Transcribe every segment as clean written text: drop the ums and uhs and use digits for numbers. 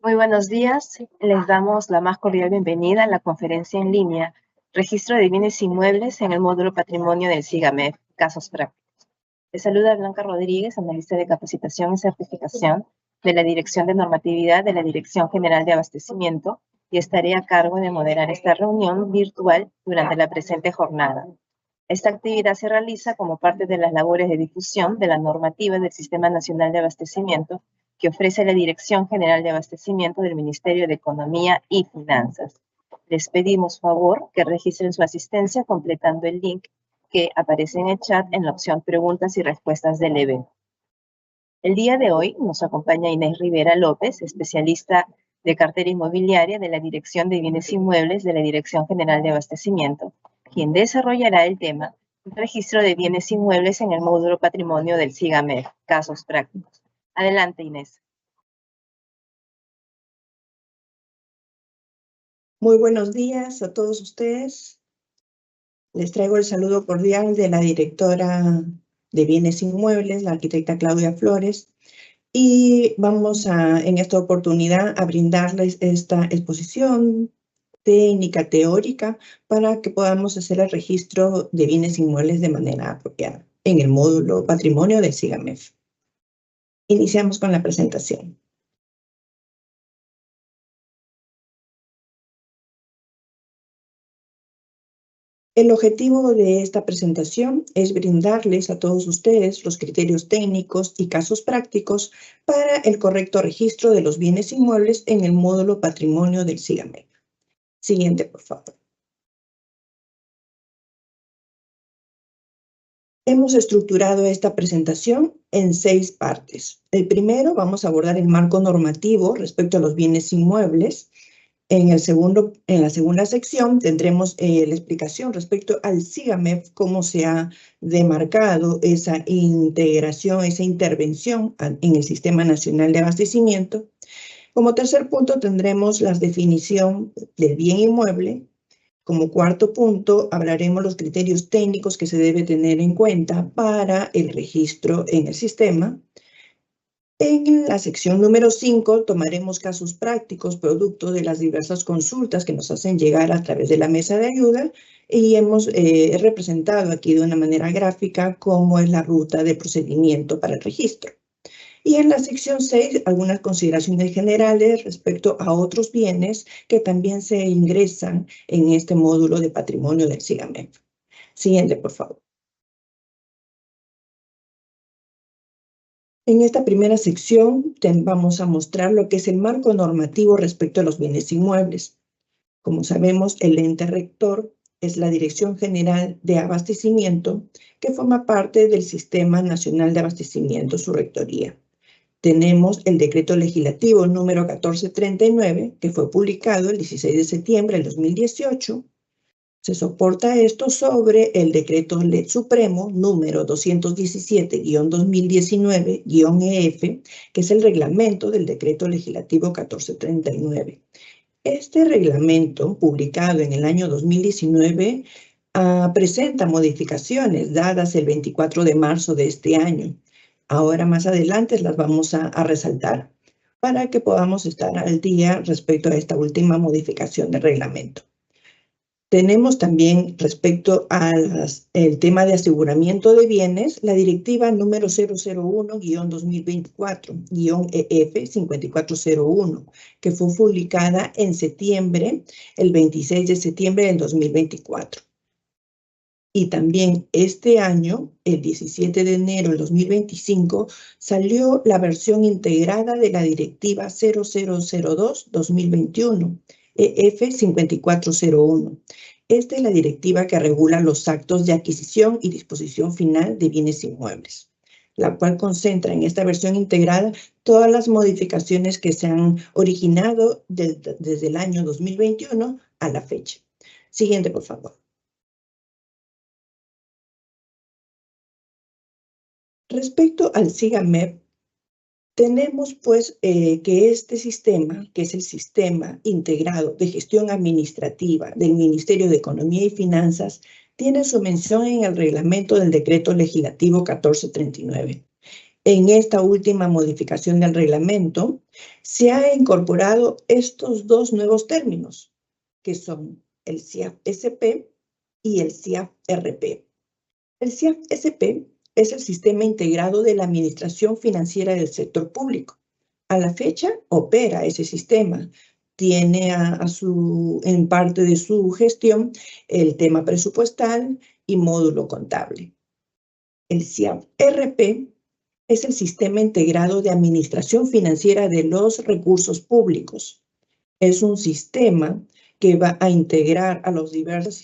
Muy buenos días. Les damos la más cordial bienvenida a la conferencia en línea Registro de Bienes Inmuebles en el módulo Patrimonio del SIGAMEF, Casos Prácticos. Les saluda Blanca Rodríguez, analista de capacitación y certificación de la Dirección de Normatividad de la Dirección General de Abastecimiento, y estaré a cargo de moderar esta reunión virtual durante la presente jornada. Esta actividad se realiza como parte de las labores de difusión de la normativa del Sistema Nacional de Abastecimiento que ofrece la Dirección General de Abastecimiento del Ministerio de Economía y Finanzas. Les pedimos favor que registren su asistencia completando el link que aparece en el chat en la opción Preguntas y Respuestas del evento. El día de hoy nos acompaña Inés Rivera López, especialista de cartera inmobiliaria de la Dirección de Bienes Inmuebles de la Dirección General de Abastecimiento, quien desarrollará el tema Registro de Bienes Inmuebles en el módulo Patrimonio del SIGAMEF, Casos Prácticos. Adelante, Inés. Muy buenos días a todos ustedes. Les traigo el saludo cordial de la directora de Bienes Inmuebles, la arquitecta Claudia Flores, y vamos en esta oportunidad a brindarles esta exposición técnica, teórica, para que podamos hacer el registro de bienes inmuebles de manera apropiada en el módulo Patrimonio del SIGAMEF. Iniciamos con la presentación. El objetivo de esta presentación es brindarles a todos ustedes los criterios técnicos y casos prácticos para el correcto registro de los bienes inmuebles en el módulo Patrimonio del SIGAMEF. Siguiente, por favor. Hemos estructurado esta presentación en 6 partes. El primero, vamos a abordar el marco normativo respecto a los bienes inmuebles. En la segunda sección tendremos la explicación respecto al SIGAMEF, cómo se ha demarcado esa integración, esa intervención en el Sistema Nacional de Abastecimiento. Como tercer punto tendremos la definición del bien inmueble. Como cuarto punto hablaremos los criterios técnicos que se debe tener en cuenta para el registro en el sistema. En la sección número 5 tomaremos casos prácticos producto de las diversas consultas que nos hacen llegar a través de la mesa de ayuda, y hemos representado aquí de una manera gráfica cómo es la ruta de procedimiento para el registro. Y en la sección 6, algunas consideraciones generales respecto a otros bienes que también se ingresan en este módulo de patrimonio del SIGAMEF. Siguiente, por favor. En esta primera sección vamos a mostrar lo que es el marco normativo respecto a los bienes inmuebles. Como sabemos, el ente rector es la Dirección General de Abastecimiento, que forma parte del Sistema Nacional de Abastecimiento, su rectoría. Tenemos el decreto legislativo número 1439, que fue publicado el 16 de septiembre del 2018. Se soporta esto sobre el decreto supremo número 217-2019-EF, que es el reglamento del decreto legislativo 1439. Este reglamento, publicado en el año 2019, presenta modificaciones dadas el 24 de marzo de este año. Ahora más adelante las vamos a resaltar para que podamos estar al día respecto a esta última modificación del reglamento. Tenemos también respecto al tema de aseguramiento de bienes, la directiva número 001-2024-EF 5401, que fue publicada en septiembre, el 26 de septiembre del 2024. Y también este año, el 17 de enero del 2025, salió la versión integrada de la directiva 0002-2021, EF 5401. Esta es la directiva que regula los actos de adquisición y disposición final de bienes inmuebles, la cual concentra en esta versión integrada todas las modificaciones que se han originado desde el año 2021 a la fecha. Siguiente, por favor. Respecto al SIGAMEF, tenemos pues que este sistema, que es el Sistema Integrado de Gestión Administrativa del Ministerio de Economía y Finanzas, tiene su mención en el reglamento del Decreto Legislativo 1439. En esta última modificación del reglamento, se han incorporado estos dos nuevos términos, que son el CIAF-SP y el CIAF-RP. El CIAF-SP es el Sistema Integrado de la Administración Financiera del Sector Público. A la fecha, opera ese sistema. Tiene en parte de su gestión el tema presupuestal y módulo contable. El CIAF-RP es el Sistema Integrado de Administración Financiera de los Recursos Públicos. Es un sistema que va a integrar a los diversos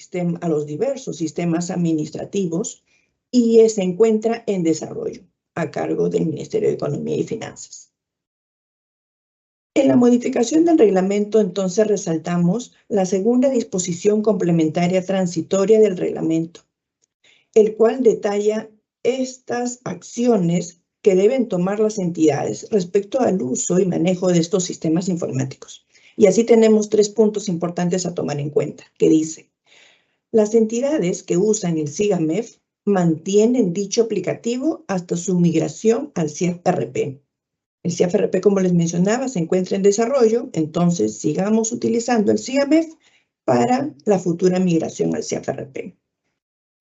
sistemas administrativos y se encuentra en desarrollo a cargo del Ministerio de Economía y Finanzas. En la modificación del reglamento, entonces, resaltamos la segunda disposición complementaria transitoria del reglamento, el cual detalla estas acciones que deben tomar las entidades respecto al uso y manejo de estos sistemas informáticos. Y así tenemos 3 puntos importantes a tomar en cuenta, que dice: las entidades que usan el SIGAMEF mantienen dicho aplicativo hasta su migración al CIAF-RP. El CIAF-RP, como les mencionaba, se encuentra en desarrollo, entonces sigamos utilizando el SIGAMEF para la futura migración al CIAF-RP.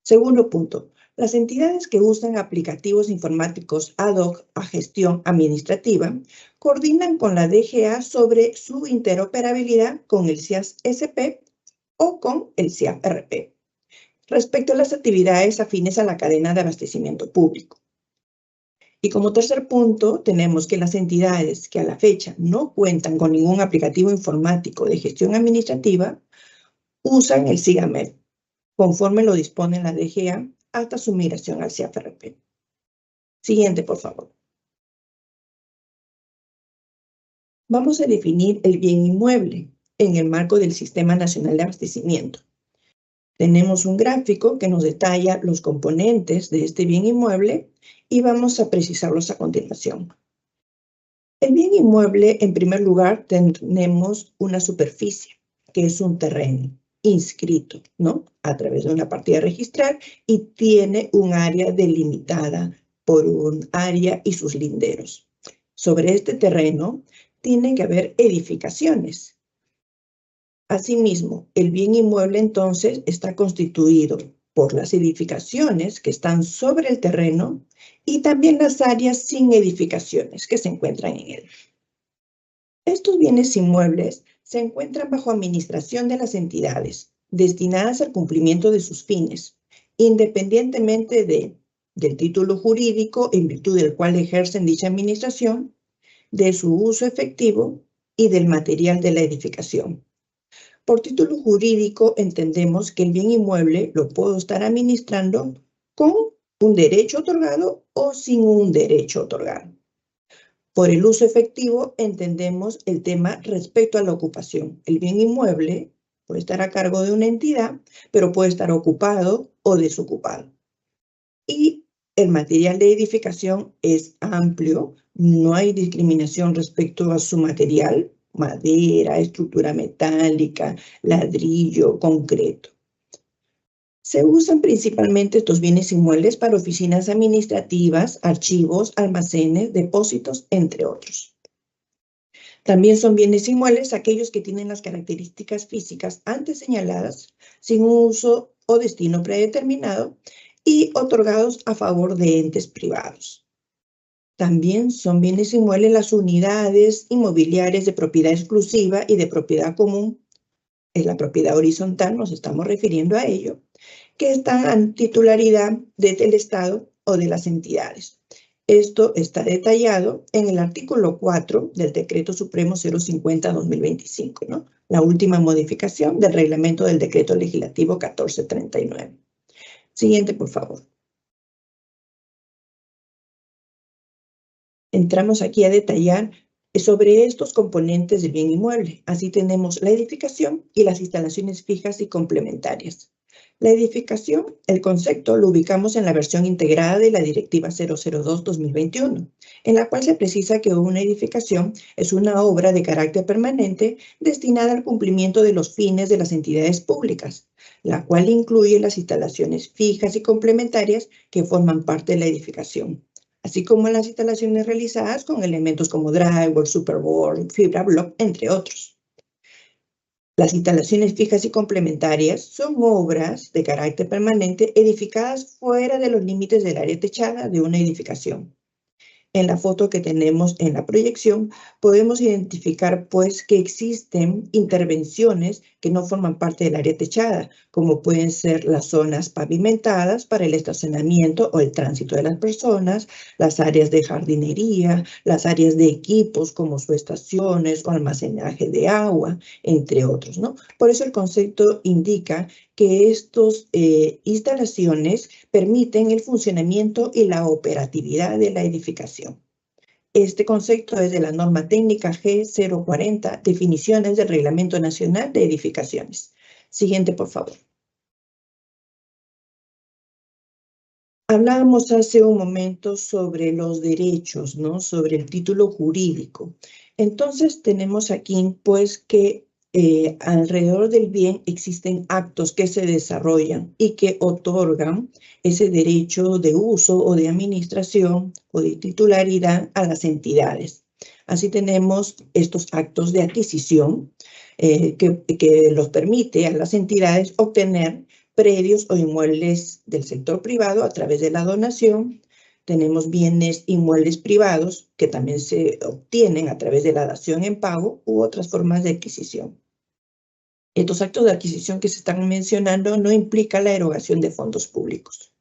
Segundo punto, las entidades que usan aplicativos informáticos ad hoc a gestión administrativa coordinan con la DGA sobre su interoperabilidad con el CIAF-SP o con el CIAF-RP respecto a las actividades afines a la cadena de abastecimiento público. Y como tercer punto, tenemos que las entidades que a la fecha no cuentan con ningún aplicativo informático de gestión administrativa usan el SIGAMEF, conforme lo dispone la DGA, hasta su migración al CIAF-RP. Siguiente, por favor. Vamos a definir el bien inmueble en el marco del Sistema Nacional de Abastecimiento. Tenemos un gráfico que nos detalla los componentes de este bien inmueble y vamos a precisarlos a continuación. El bien inmueble, en primer lugar, tenemos una superficie, que es un terreno inscrito, ¿no?, a través de una partida a registrar y tiene un área delimitada por un área y sus linderos. Sobre este terreno tienen que haber edificaciones. Asimismo, el bien inmueble entonces está constituido por las edificaciones que están sobre el terreno y también las áreas sin edificaciones que se encuentran en él. Estos bienes inmuebles se encuentran bajo administración de las entidades destinadas al cumplimiento de sus fines, independientemente del título jurídico en virtud del cual ejercen dicha administración, de su uso efectivo y del material de la edificación. Por título jurídico entendemos que el bien inmueble lo puedo estar administrando con un derecho otorgado o sin un derecho otorgado. Por el uso efectivo entendemos el tema respecto a la ocupación. El bien inmueble puede estar a cargo de una entidad, pero puede estar ocupado o desocupado. Y el material de edificación es amplio, no hay discriminación respecto a su material: madera, estructura metálica, ladrillo, concreto. Se usan principalmente estos bienes inmuebles para oficinas administrativas, archivos, almacenes, depósitos, entre otros. También son bienes inmuebles aquellos que tienen las características físicas antes señaladas, sin uso o destino predeterminado y otorgados a favor de entes privados. También son bienes inmuebles las unidades inmobiliarias de propiedad exclusiva y de propiedad común. Es la propiedad horizontal, nos estamos refiriendo a ello, que están en titularidad del Estado o de las entidades. Esto está detallado en el artículo 4 del Decreto Supremo 050-2025, ¿no?, la última modificación del reglamento del Decreto Legislativo 1439. Siguiente, por favor. Entramos aquí a detallar sobre estos componentes del bien inmueble. Así tenemos la edificación y las instalaciones fijas y complementarias. La edificación, el concepto lo ubicamos en la versión integrada de la Directiva 002-2021, en la cual se precisa que una edificación es una obra de carácter permanente destinada al cumplimiento de los fines de las entidades públicas, la cual incluye las instalaciones fijas y complementarias que forman parte de la edificación. así como las instalaciones realizadas con elementos como drywall, superboard, fibra block, entre otros. Las instalaciones fijas y complementarias son obras de carácter permanente edificadas fuera de los límites del área techada de una edificación. En la foto que tenemos en la proyección, podemos identificar pues que existen intervenciones que no forman parte del área techada, como pueden ser las zonas pavimentadas para el estacionamiento o el tránsito de las personas, las áreas de jardinería, las áreas de equipos como subestaciones o almacenaje de agua, entre otros, ¿no? Por eso el concepto indica que estas instalaciones permiten el funcionamiento y la operatividad de la edificación. Este concepto es de la norma técnica G040, definiciones del Reglamento Nacional de Edificaciones. Siguiente, por favor. Hablábamos hace un momento sobre los derechos, ¿no? Sobre el título jurídico. Entonces tenemos aquí, pues, que alrededor del bien existen actos que se desarrollan y que otorgan ese derecho de uso o de administración o de titularidad a las entidades. Así tenemos estos actos de adquisición que los permite a las entidades obtener predios o inmuebles del sector privado a través de la donación. Tenemos bienes inmuebles privados que también se obtienen a través de la dación en pago u otras formas de adquisición. Estos actos de adquisición que se están mencionando no implican la erogación de fondos públicos.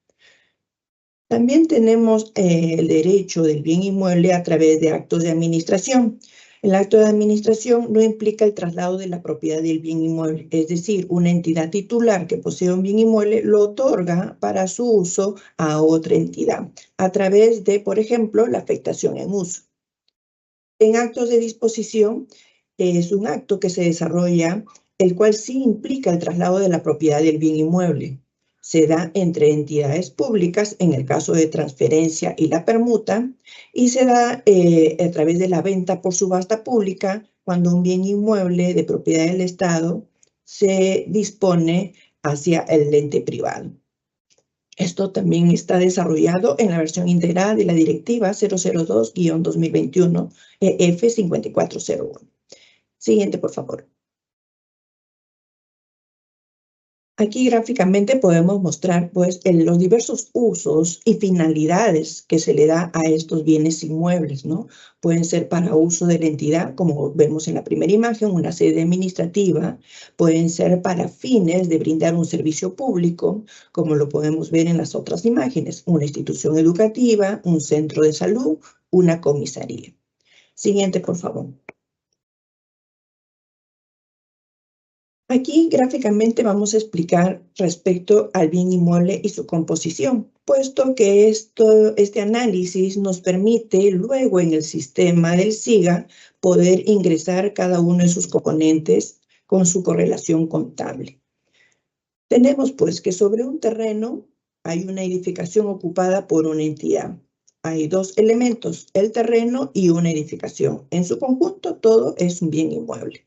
También tenemos el derecho del bien inmueble a través de actos de administración. El acto de administración no implica el traslado de la propiedad del bien inmueble, es decir, una entidad titular que posee un bien inmueble lo otorga para su uso a otra entidad, a través de, por ejemplo, la afectación en uso. En actos de disposición es un acto que se desarrolla, el cual sí implica el traslado de la propiedad del bien inmueble. Se da entre entidades públicas en el caso de transferencia y la permuta, y se da a través de la venta por subasta pública cuando un bien inmueble de propiedad del Estado se dispone hacia el ente privado. Esto también está desarrollado en la versión integrada de la Directiva 002-2021 EF 5401. Siguiente, por favor. Aquí gráficamente podemos mostrar pues, los diversos usos y finalidades que se le da a estos bienes inmuebles, ¿no? Pueden ser para uso de la entidad, como vemos en la primera imagen, una sede administrativa. Pueden ser para fines de brindar un servicio público, como lo podemos ver en las otras imágenes, una institución educativa, un centro de salud, una comisaría. Siguiente, por favor. Aquí gráficamente vamos a explicar respecto al bien inmueble y su composición, puesto que este análisis nos permite luego en el sistema del SIGA poder ingresar cada uno de sus componentes con su correlación contable. Tenemos pues que sobre un terreno hay una edificación ocupada por una entidad. Hay dos elementos, el terreno y una edificación. En su conjunto todo es un bien inmueble.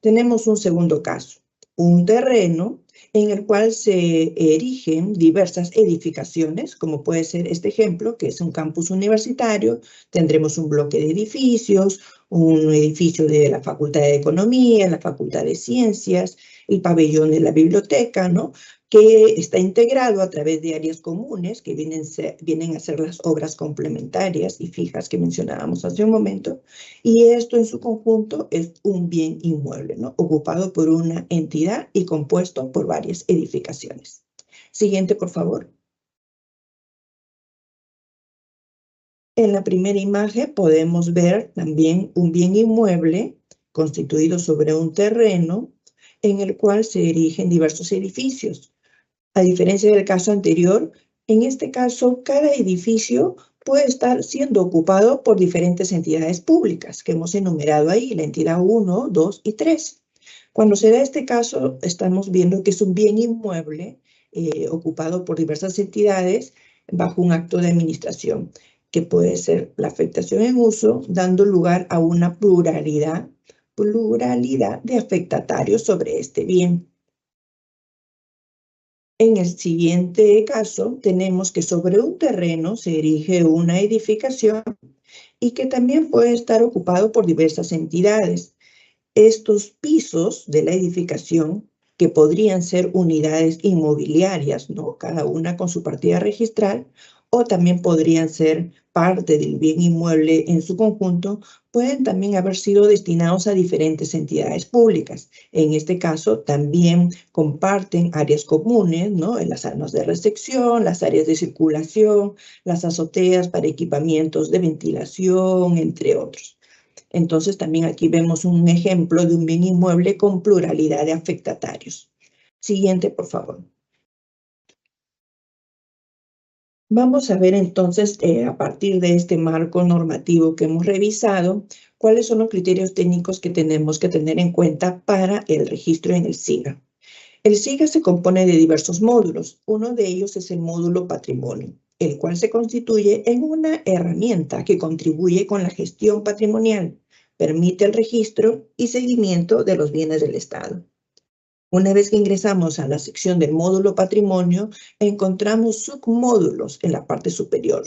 Tenemos un segundo caso, un terreno en el cual se erigen diversas edificaciones, como puede ser este ejemplo, que es un campus universitario. Tendremos un bloque de edificios, un edificio de la Facultad de Economía, la Facultad de Ciencias, el pabellón de la biblioteca, ¿no? Que está integrado a través de áreas comunes que vienen a ser las obras complementarias y fijas que mencionábamos hace un momento, y esto en su conjunto es un bien inmueble, ¿no? Ocupado por una entidad y compuesto por varias edificaciones. Siguiente, por favor. En la primera imagen podemos ver también un bien inmueble constituido sobre un terreno en el cual se erigen diversos edificios. A diferencia del caso anterior, en este caso, cada edificio puede estar siendo ocupado por diferentes entidades públicas que hemos enumerado ahí, la entidad 1, 2 y 3. Cuando se da este caso, estamos viendo que es un bien inmueble ocupado por diversas entidades bajo un acto de administración, que puede ser la afectación en uso, dando lugar a una pluralidad de afectatarios sobre este bien. En el siguiente caso, tenemos que sobre un terreno se erige una edificación y que también puede estar ocupado por diversas entidades. Estos pisos de la edificación, que podrían ser unidades inmobiliarias, ¿no? Cada una con su partida registral, o también podrían ser parte del bien inmueble en su conjunto, pueden también haber sido destinados a diferentes entidades públicas. En este caso, también comparten áreas comunes, ¿no? En las zonas de recepción, las áreas de circulación, las azoteas para equipamientos de ventilación, entre otros. Entonces, también aquí vemos un ejemplo de un bien inmueble con pluralidad de afectatarios. Siguiente, por favor. Vamos a ver entonces, a partir de este marco normativo que hemos revisado, cuáles son los criterios técnicos que tenemos que tener en cuenta para el registro en el SIGA. El SIGA se compone de diversos módulos. Uno de ellos es el módulo patrimonio, el cual se constituye en una herramienta que contribuye con la gestión patrimonial, permite el registro y seguimiento de los bienes del Estado. Una vez que ingresamos a la sección del módulo patrimonio, encontramos submódulos en la parte superior.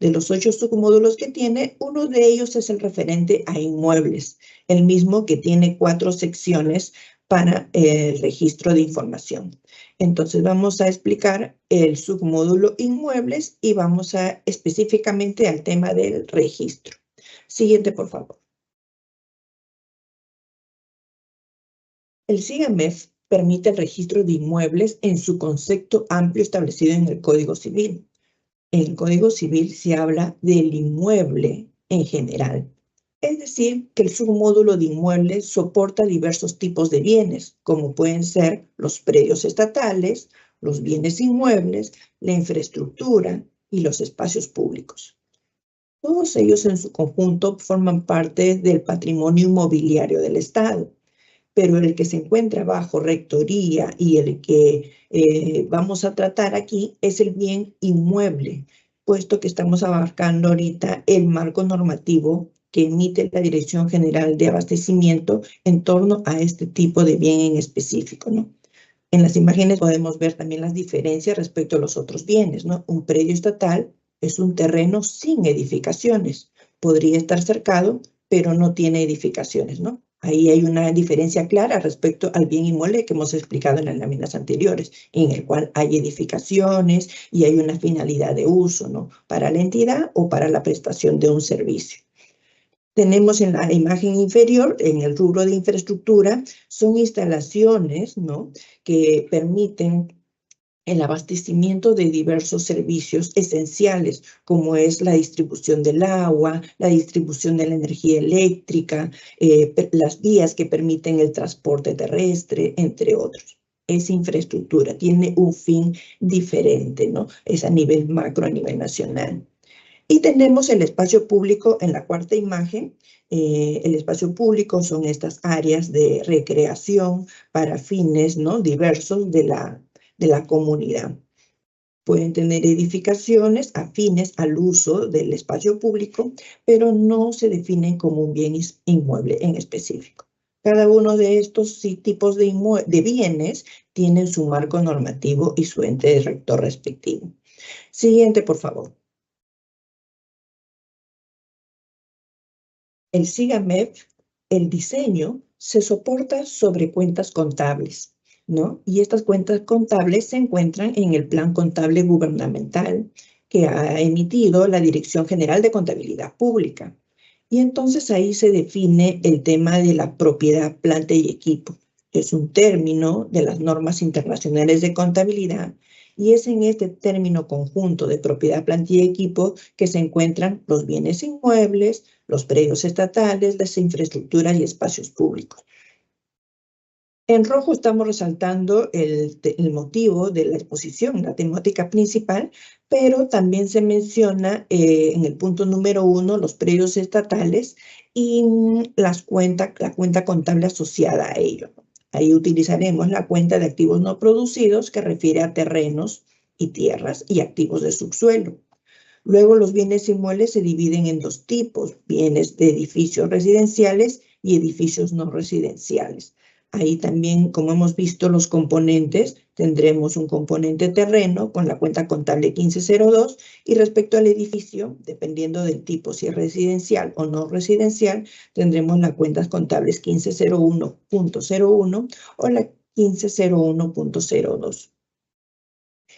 De los 8 submódulos que tiene, uno de ellos es el referente a inmuebles, el mismo que tiene 4 secciones para el registro de información. Entonces vamos a explicar el submódulo inmuebles y vamos a específicamente al tema del registro. Siguiente, por favor. El SIGAMEF permite el registro de inmuebles en su concepto amplio establecido en el Código Civil. En el Código Civil se habla del inmueble en general. Es decir, que el submódulo de inmuebles soporta diversos tipos de bienes, como pueden ser los predios estatales, los bienes inmuebles, la infraestructura y los espacios públicos. Todos ellos en su conjunto forman parte del patrimonio inmobiliario del Estado, pero el que se encuentra bajo rectoría y el que vamos a tratar aquí es el bien inmueble, puesto que estamos abarcando ahorita el marco normativo que emite la Dirección General de Abastecimiento en torno a este tipo de bien en específico, ¿no? En las imágenes podemos ver también las diferencias respecto a los otros bienes, ¿no? Un predio estatal es un terreno sin edificaciones. Podría estar cercado, pero no tiene edificaciones, ¿no? Ahí hay una diferencia clara respecto al bien inmueble que hemos explicado en las láminas anteriores, en el cual hay edificaciones y hay una finalidad de uso, ¿no? Para la entidad o para la prestación de un servicio. Tenemos en la imagen inferior, en el rubro de infraestructura, son instalaciones, ¿no?, que permiten el abastecimiento de diversos servicios esenciales, como es la distribución del agua, la distribución de la energía eléctrica, las vías que permiten el transporte terrestre, entre otros. Es infraestructura, tiene un fin diferente, ¿no? Es a nivel macro, a nivel nacional. Y tenemos el espacio público en la cuarta imagen. El espacio público son estas áreas de recreación para fines, ¿no?, diversos de la comunidad. Pueden tener edificaciones afines al uso del espacio público, pero no se definen como un bien inmueble en específico. Cada uno de estos tipos de bienes tienen su marco normativo y su ente rector respectivo. Siguiente, por favor. El SIGAMEF, el diseño, se soporta sobre cuentas contables, ¿no? Y estas cuentas contables se encuentran en el Plan Contable Gubernamental que ha emitido la Dirección General de Contabilidad Pública. Y entonces ahí se define el tema de la propiedad, planta y equipo. Es un término de las normas internacionales de contabilidad y es en este término conjunto de propiedad, planta y equipo que se encuentran los bienes inmuebles, los predios estatales, las infraestructuras y espacios públicos. En rojo estamos resaltando el motivo de la exposición, la temática principal, pero también se menciona en el punto número 1 los predios estatales y la cuenta contable asociada a ello. Ahí utilizaremos la cuenta de activos no producidos que refiere a terrenos y tierras y activos de subsuelo. Luego los bienes inmuebles se dividen en 2 tipos, bienes de edificios residenciales y edificios no residenciales. Ahí también, como hemos visto, los componentes, tendremos un componente terreno con la cuenta contable 1502 y respecto al edificio, dependiendo del tipo, si es residencial o no residencial, tendremos las cuentas contables 1501.01 o la 1501.02.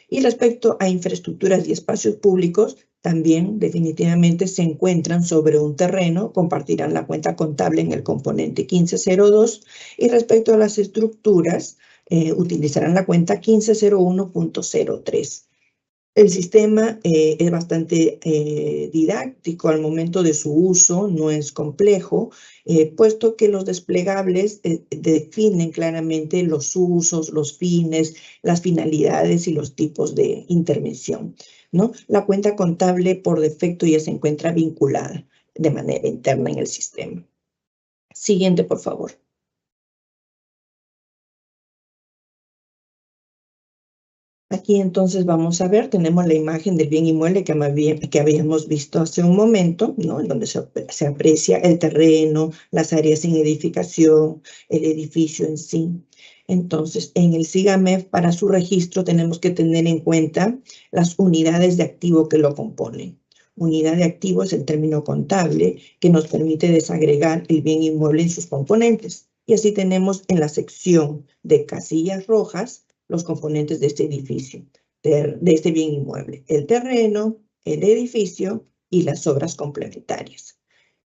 Y respecto a infraestructuras y espacios públicos, también definitivamente se encuentran sobre un terreno, compartirán la cuenta contable en el componente 1502 y respecto a las estructuras, utilizarán la cuenta 1501.03. El sistema es bastante didáctico al momento de su uso, no es complejo, puesto que los desplegables definen claramente los usos, los fines, las finalidades y los tipos de intervención, ¿no? La cuenta contable por defecto ya se encuentra vinculada de manera interna en el sistema. Siguiente, por favor. Aquí entonces vamos a ver, tenemos la imagen del bien inmueble que habíamos visto hace un momento, ¿no? En donde se aprecia el terreno, las áreas sin edificación, el edificio en sí. Entonces, en el SIGAMEF, para su registro, tenemos que tener en cuenta las unidades de activo que lo componen. Unidad de activo es el término contable que nos permite desagregar el bien inmueble en sus componentes. Y así tenemos en la sección de casillas rojas los componentes de este edificio, de este bien inmueble, el terreno, el edificio y las obras complementarias.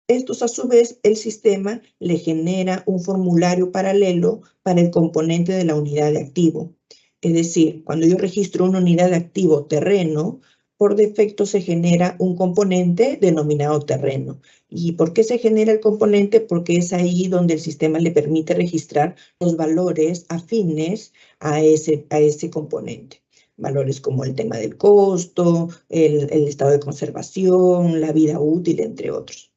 Estos, a su vez, el sistema le genera un formulario paralelo para el componente de la unidad de activo. Es decir, cuando yo registro una unidad de activo terreno, por defecto se genera un componente denominado terreno. ¿Y por qué se genera el componente? Porque es ahí donde el sistema le permite registrar los valores afines a ese componente. Valores como el tema del costo, el estado de conservación, la vida útil, entre otros.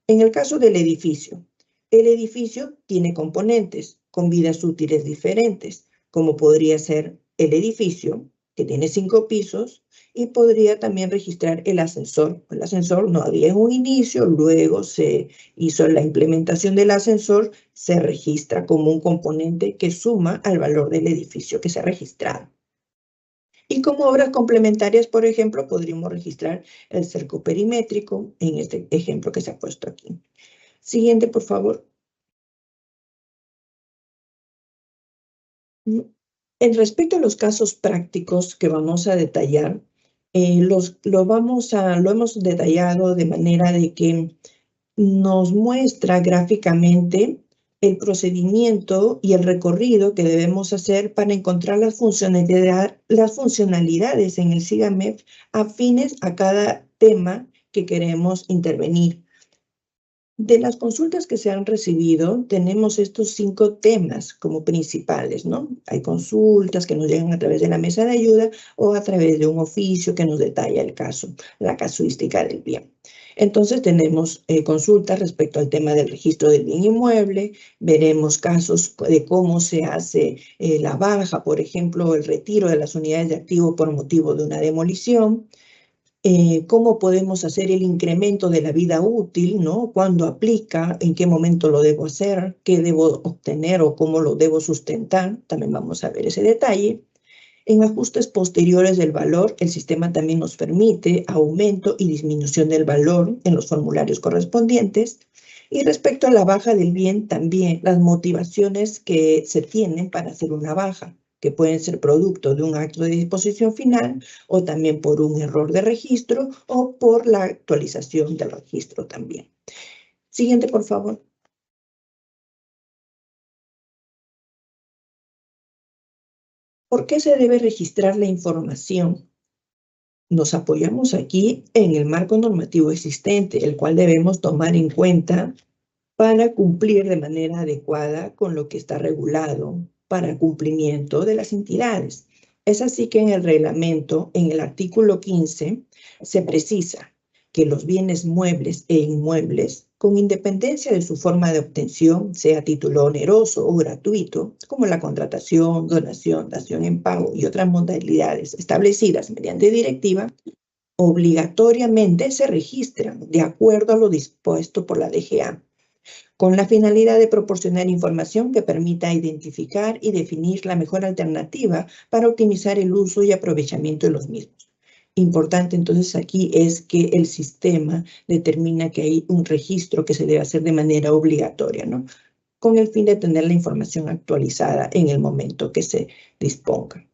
En el caso del edificio, el edificio tiene componentes con vidas útiles diferentes, como podría ser el edificio, que tiene 5 pisos, y podría también registrar el ascensor. El ascensor no había en un inicio, luego se hizo la implementación del ascensor, se registra como un componente que suma al valor del edificio que se ha registrado. Y como obras complementarias, por ejemplo, podríamos registrar el cerco perimétrico en este ejemplo que se ha puesto aquí. Siguiente, por favor. En respecto a los casos prácticos que vamos a detallar, lo hemos detallado de manera de que nos muestra gráficamente el procedimiento y el recorrido que debemos hacer para encontrar las funcionalidades en el SIGAMEF afines a cada tema que queremos intervenir. De las consultas que se han recibido, tenemos estos 5 temas como principales, ¿no? Hay consultas que nos llegan a través de la mesa de ayuda o a través de un oficio que nos detalla el caso, la casuística del bien. Entonces tenemos consultas respecto al tema del registro del bien inmueble, veremos casos de cómo se hace la baja, por ejemplo, el retiro de las unidades de activo por motivo de una demolición, cómo podemos hacer el incremento de la vida útil, ¿no? ¿Cuándo aplica? ¿En qué momento lo debo hacer? ¿Qué debo obtener o cómo lo debo sustentar? También vamos a ver ese detalle. En ajustes posteriores del valor, el sistema también nos permite aumento y disminución del valor en los formularios correspondientes. Y respecto a la baja del bien, también las motivaciones que se tienen para hacer una baja, que pueden ser producto de un acto de disposición final o también por un error de registro o por la actualización del registro también. Siguiente, por favor. ¿Por qué se debe registrar la información? Nos apoyamos aquí en el marco normativo existente, el cual debemos tomar en cuenta para cumplir de manera adecuada con lo que está regulado para el cumplimiento de las entidades. Es así que en el reglamento, en el artículo 15, se precisa que los bienes muebles e inmuebles, con independencia de su forma de obtención, sea título oneroso o gratuito, como la contratación, donación, dación en pago y otras modalidades establecidas mediante directiva, obligatoriamente se registran de acuerdo a lo dispuesto por la DGA. con la finalidad de proporcionar información que permita identificar y definir la mejor alternativa para optimizar el uso y aprovechamiento de los mismos. Importante entonces aquí es que el sistema determina que hay un registro que se debe hacer de manera obligatoria, ¿no? Con el fin de tener la información actualizada en el momento que se disponga.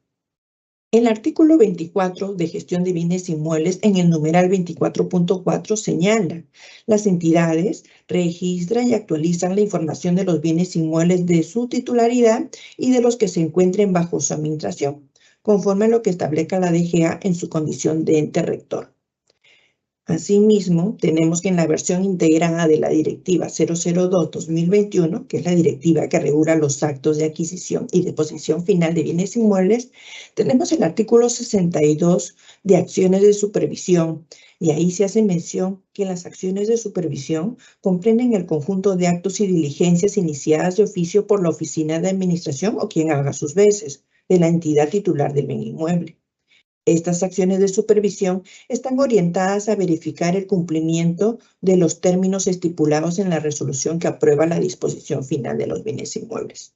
El artículo 24 de gestión de bienes inmuebles en el numeral 24.4 señala: las entidades registran y actualizan la información de los bienes inmuebles de su titularidad y de los que se encuentren bajo su administración, conforme a lo que establezca la DGA en su condición de ente rector. Asimismo, tenemos que en la versión integrada de la Directiva 002/2021, que es la directiva que regula los actos de adquisición y disposición final de bienes inmuebles, tenemos el artículo 62 de acciones de supervisión, y ahí se hace mención que las acciones de supervisión comprenden el conjunto de actos y diligencias iniciadas de oficio por la oficina de administración o quien haga sus veces de la entidad titular del bien inmueble. Estas acciones de supervisión están orientadas a verificar el cumplimiento de los términos estipulados en la resolución que aprueba la disposición final de los bienes inmuebles.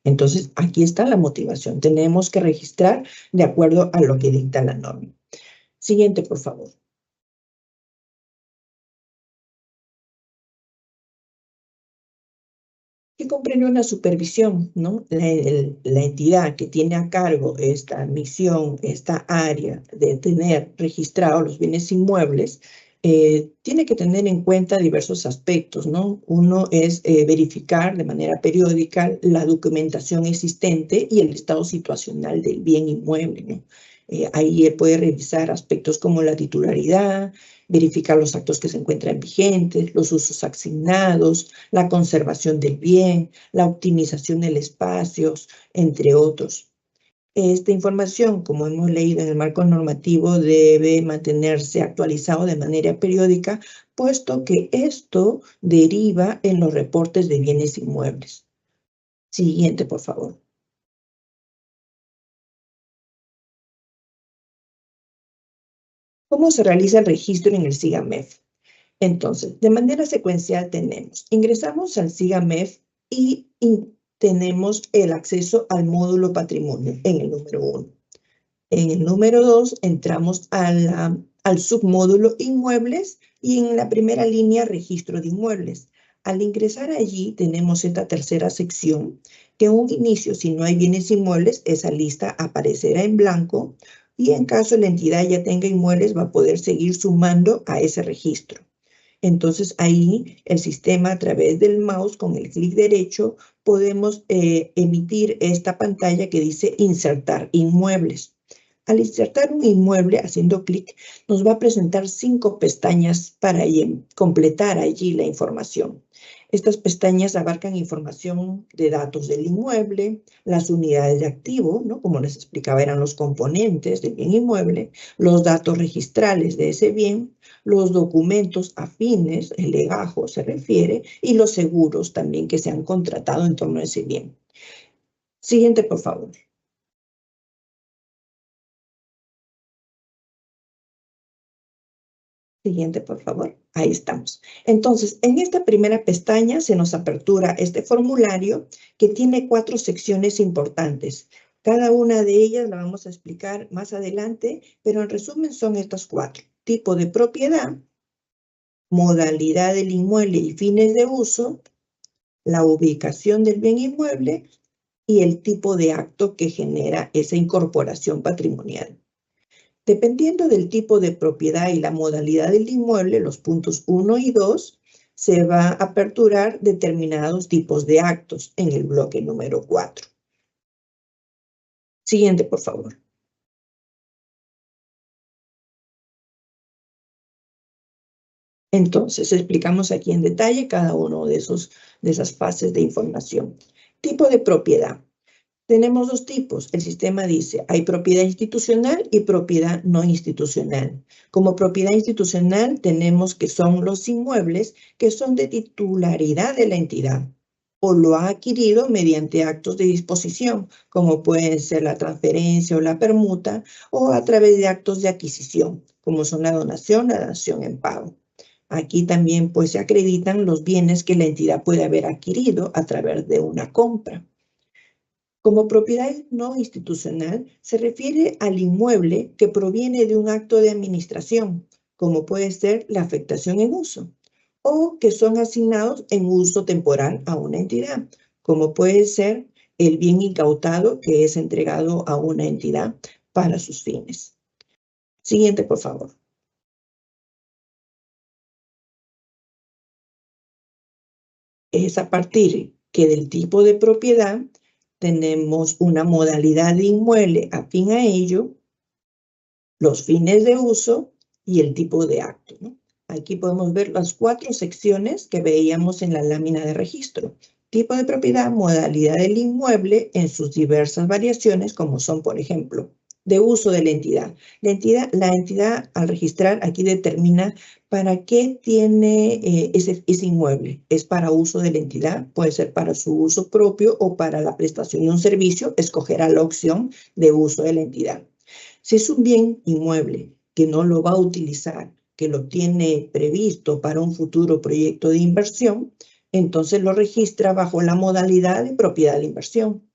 Entonces, aquí está la motivación. Tenemos que registrar de acuerdo a lo que dicta la norma. Siguiente, por favor. ¿Qué comprende una supervisión, ¿no? La entidad que tiene a cargo esta misión, esta área de tener registrados los bienes inmuebles, tiene que tener en cuenta diversos aspectos, ¿no? Uno es verificar de manera periódica la documentación existente y el estado situacional del bien inmueble, ¿no? Ahí él puede revisar aspectos como la titularidad, verificar los actos que se encuentran vigentes, los usos asignados, la conservación del bien, la optimización del espacio, entre otros. Esta información, como hemos leído en el marco normativo, debe mantenerse actualizado de manera periódica, puesto que esto deriva en los reportes de bienes inmuebles. Siguiente, por favor. ¿Cómo se realiza el registro en el SIGAMEF? Entonces, de manera secuencial ingresamos al SIGAMEF y tenemos el acceso al módulo patrimonio en el número 1. En el número 2 entramos al submódulo inmuebles y en la primera línea registro de inmuebles. Al ingresar allí tenemos esta tercera sección que en un inicio, si no hay bienes inmuebles, esa lista aparecerá en blanco y en caso la entidad ya tenga inmuebles va a poder seguir sumando a ese registro. Entonces ahí el sistema a través del mouse con el clic derecho podemos emitir esta pantalla que dice insertar inmuebles. Al insertar un inmueble haciendo clic nos va a presentar 5 pestañas para completar allí la información. Estas pestañas abarcan información de datos del inmueble, las unidades de activo, ¿no? Como les explicaba, eran los componentes del bien inmueble, los datos registrales de ese bien, los documentos afines, el legajo se refiere, y los seguros también que se han contratado en torno a ese bien. Siguiente, por favor. Siguiente, por favor. Ahí estamos. Entonces, en esta primera pestaña se nos apertura este formulario que tiene 4 secciones importantes. Cada una de ellas la vamos a explicar más adelante, pero en resumen son estas 4. Tipo de propiedad, modalidad del inmueble y fines de uso, la ubicación del bien inmueble y el tipo de acto que genera esa incorporación patrimonial. Dependiendo del tipo de propiedad y la modalidad del inmueble, los puntos 1 y 2, se va a aperturar determinados tipos de actos en el bloque número 4. Siguiente, por favor. Entonces, explicamos aquí en detalle cada uno de esas fases de información. Tipo de propiedad. Tenemos 2 tipos. El sistema dice, hay propiedad institucional y propiedad no institucional. Como propiedad institucional tenemos que son los inmuebles que son de titularidad de la entidad o lo ha adquirido mediante actos de disposición, como pueden ser la transferencia o la permuta, o a través de actos de adquisición, como son la donación en pago. Aquí también pues se acreditan los bienes que la entidad puede haber adquirido a través de una compra. Como propiedad no institucional, se refiere al inmueble que proviene de un acto de administración, como puede ser la afectación en uso, o que son asignados en uso temporal a una entidad, como puede ser el bien incautado que es entregado a una entidad para sus fines. Siguiente, por favor. Es a partir que del tipo de propiedad tenemos una modalidad de inmueble afín a ello, los fines de uso y el tipo de acto, ¿no? Aquí podemos ver las 4 secciones que veíamos en la lámina de registro. Tipo de propiedad, modalidad del inmueble en sus diversas variaciones, como son, por ejemplo, de uso de la entidad. La entidad al registrar aquí determina para qué tiene ese inmueble. Es para uso de la entidad, puede ser para su uso propio o para la prestación de un servicio, escogerá la opción de uso de la entidad. Si es un bien inmueble que no lo va a utilizar, que lo tiene previsto para un futuro proyecto de inversión, entonces lo registra bajo la modalidad de propiedad de inversión.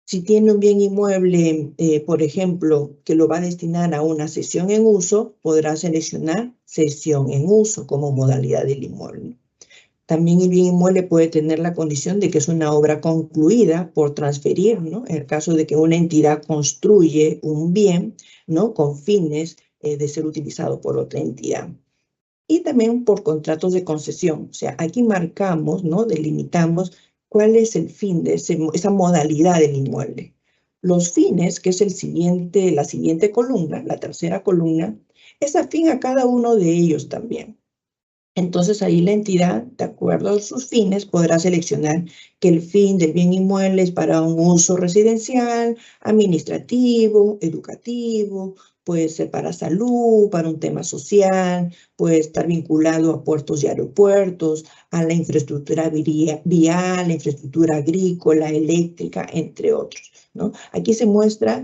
Si tiene un bien inmueble, por ejemplo, que lo va a destinar a una cesión en uso, podrá seleccionar cesión en uso como modalidad del inmueble. También el bien inmueble puede tener la condición de que es una obra concluida por transferir, ¿no? En el caso de que una entidad construye un bien, ¿no? Con fines de ser utilizado por otra entidad. Y también por contratos de concesión. O sea, aquí marcamos, ¿no? Delimitamos cuál es el fin de esa modalidad del inmueble. Los fines, que es la siguiente columna, la tercera columna, es afín a cada uno de ellos también. Entonces ahí la entidad, de acuerdo a sus fines, podrá seleccionar que el fin del bien inmueble es para un uso residencial, administrativo, educativo, puede ser para salud, para un tema social, puede estar vinculado a puertos y aeropuertos, a la infraestructura vial, la infraestructura agrícola, eléctrica, entre otros, ¿no? Aquí se muestra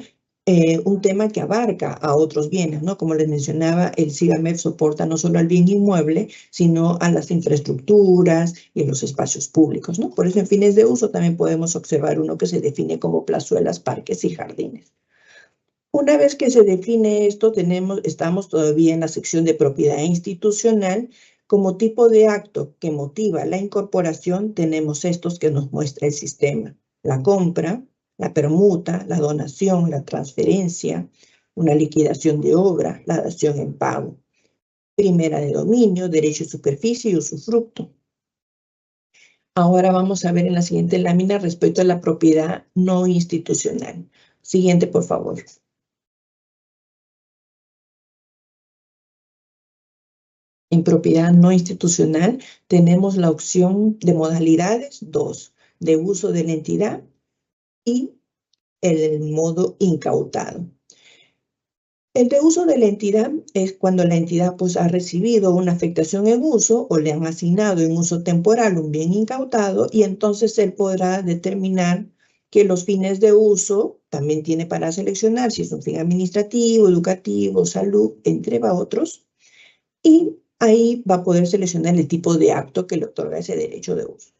un tema que abarca a otros bienes, ¿no? Como les mencionaba, el SIGAMEF soporta no solo al bien inmueble, sino a las infraestructuras y a los espacios públicos, ¿no? Por eso en fines de uso también podemos observar uno que se define como plazuelas, parques y jardines. Una vez que se define esto, estamos todavía en la sección de propiedad institucional. Como tipo de acto que motiva la incorporación, tenemos estos que nos muestra el sistema: la compra, la permuta, la donación, la transferencia, una liquidación de obra, la dación en pago. Primera de dominio, derecho de superficie y usufructo. Ahora vamos a ver en la siguiente lámina respecto a la propiedad no institucional. Siguiente, por favor. En propiedad no institucional tenemos la opción de modalidades 2, de uso de la entidad y el modo incautado. El de uso de la entidad es cuando la entidad pues, ha recibido una afectación en uso o le han asignado en uso temporal un bien incautado, y entonces él podrá determinar que los fines de uso también tiene para seleccionar si es un fin administrativo, educativo, salud, entre otros, y ahí va a poder seleccionar el tipo de acto que le otorga ese derecho de uso.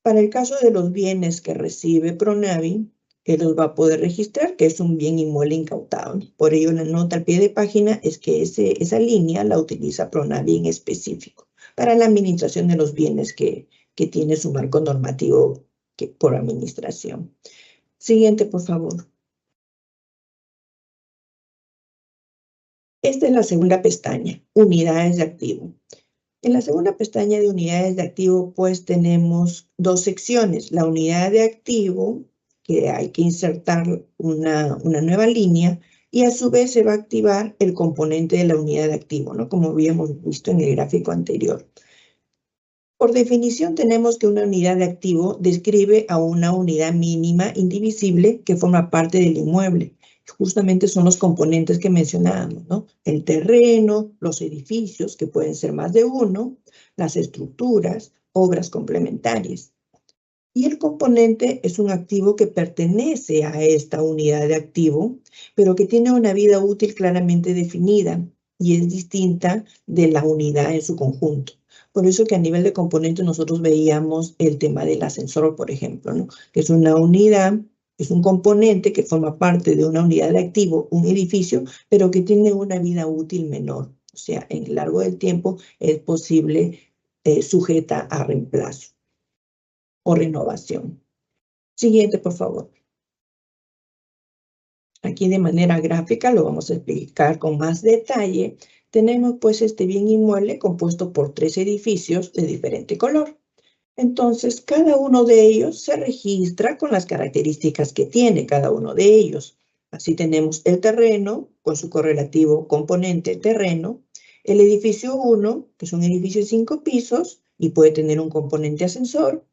Para el caso de los bienes que recibe Pronavi, él los va a poder registrar que es un bien inmueble incautado. Por ello, la nota al pie de página es que esa línea la utiliza Pronavi en específico para la administración de los bienes que tiene su marco normativo por administración. Siguiente, por favor. Esta es la segunda pestaña, unidades de activo. En la segunda pestaña de unidades de activo, pues tenemos 2 secciones. La unidad de activo, que hay que insertar una nueva línea, y a su vez se va a activar el componente de la unidad de activo, ¿no? Como habíamos visto en el gráfico anterior. Por definición, tenemos que una unidad de activo describe a una unidad mínima indivisible que forma parte del inmueble. Justamente son los componentes que mencionábamos, ¿no? El terreno, los edificios, que pueden ser más de uno, las estructuras, obras complementarias. Y el componente es un activo que pertenece a esta unidad de activo, pero que tiene una vida útil claramente definida. y es distinta de la unidad en su conjunto. Por eso que a nivel de componentes nosotros veíamos el tema del ascensor, por ejemplo, ¿no? Que es una unidad, es un componente que forma parte de una unidad de activo, un edificio, pero que tiene una vida útil menor. O sea, en el largo del tiempo es posible sujeta a reemplazo o renovación. Siguiente, por favor. Aquí de manera gráfica lo vamos a explicar con más detalle. Tenemos pues este bien inmueble compuesto por 3 edificios de diferente color. Entonces, cada uno de ellos se registra con las características que tiene cada uno de ellos. Así tenemos el terreno con su correlativo componente terreno, el edificio 1, que es un edificio de 5 pisos y puede tener un componente ascensor,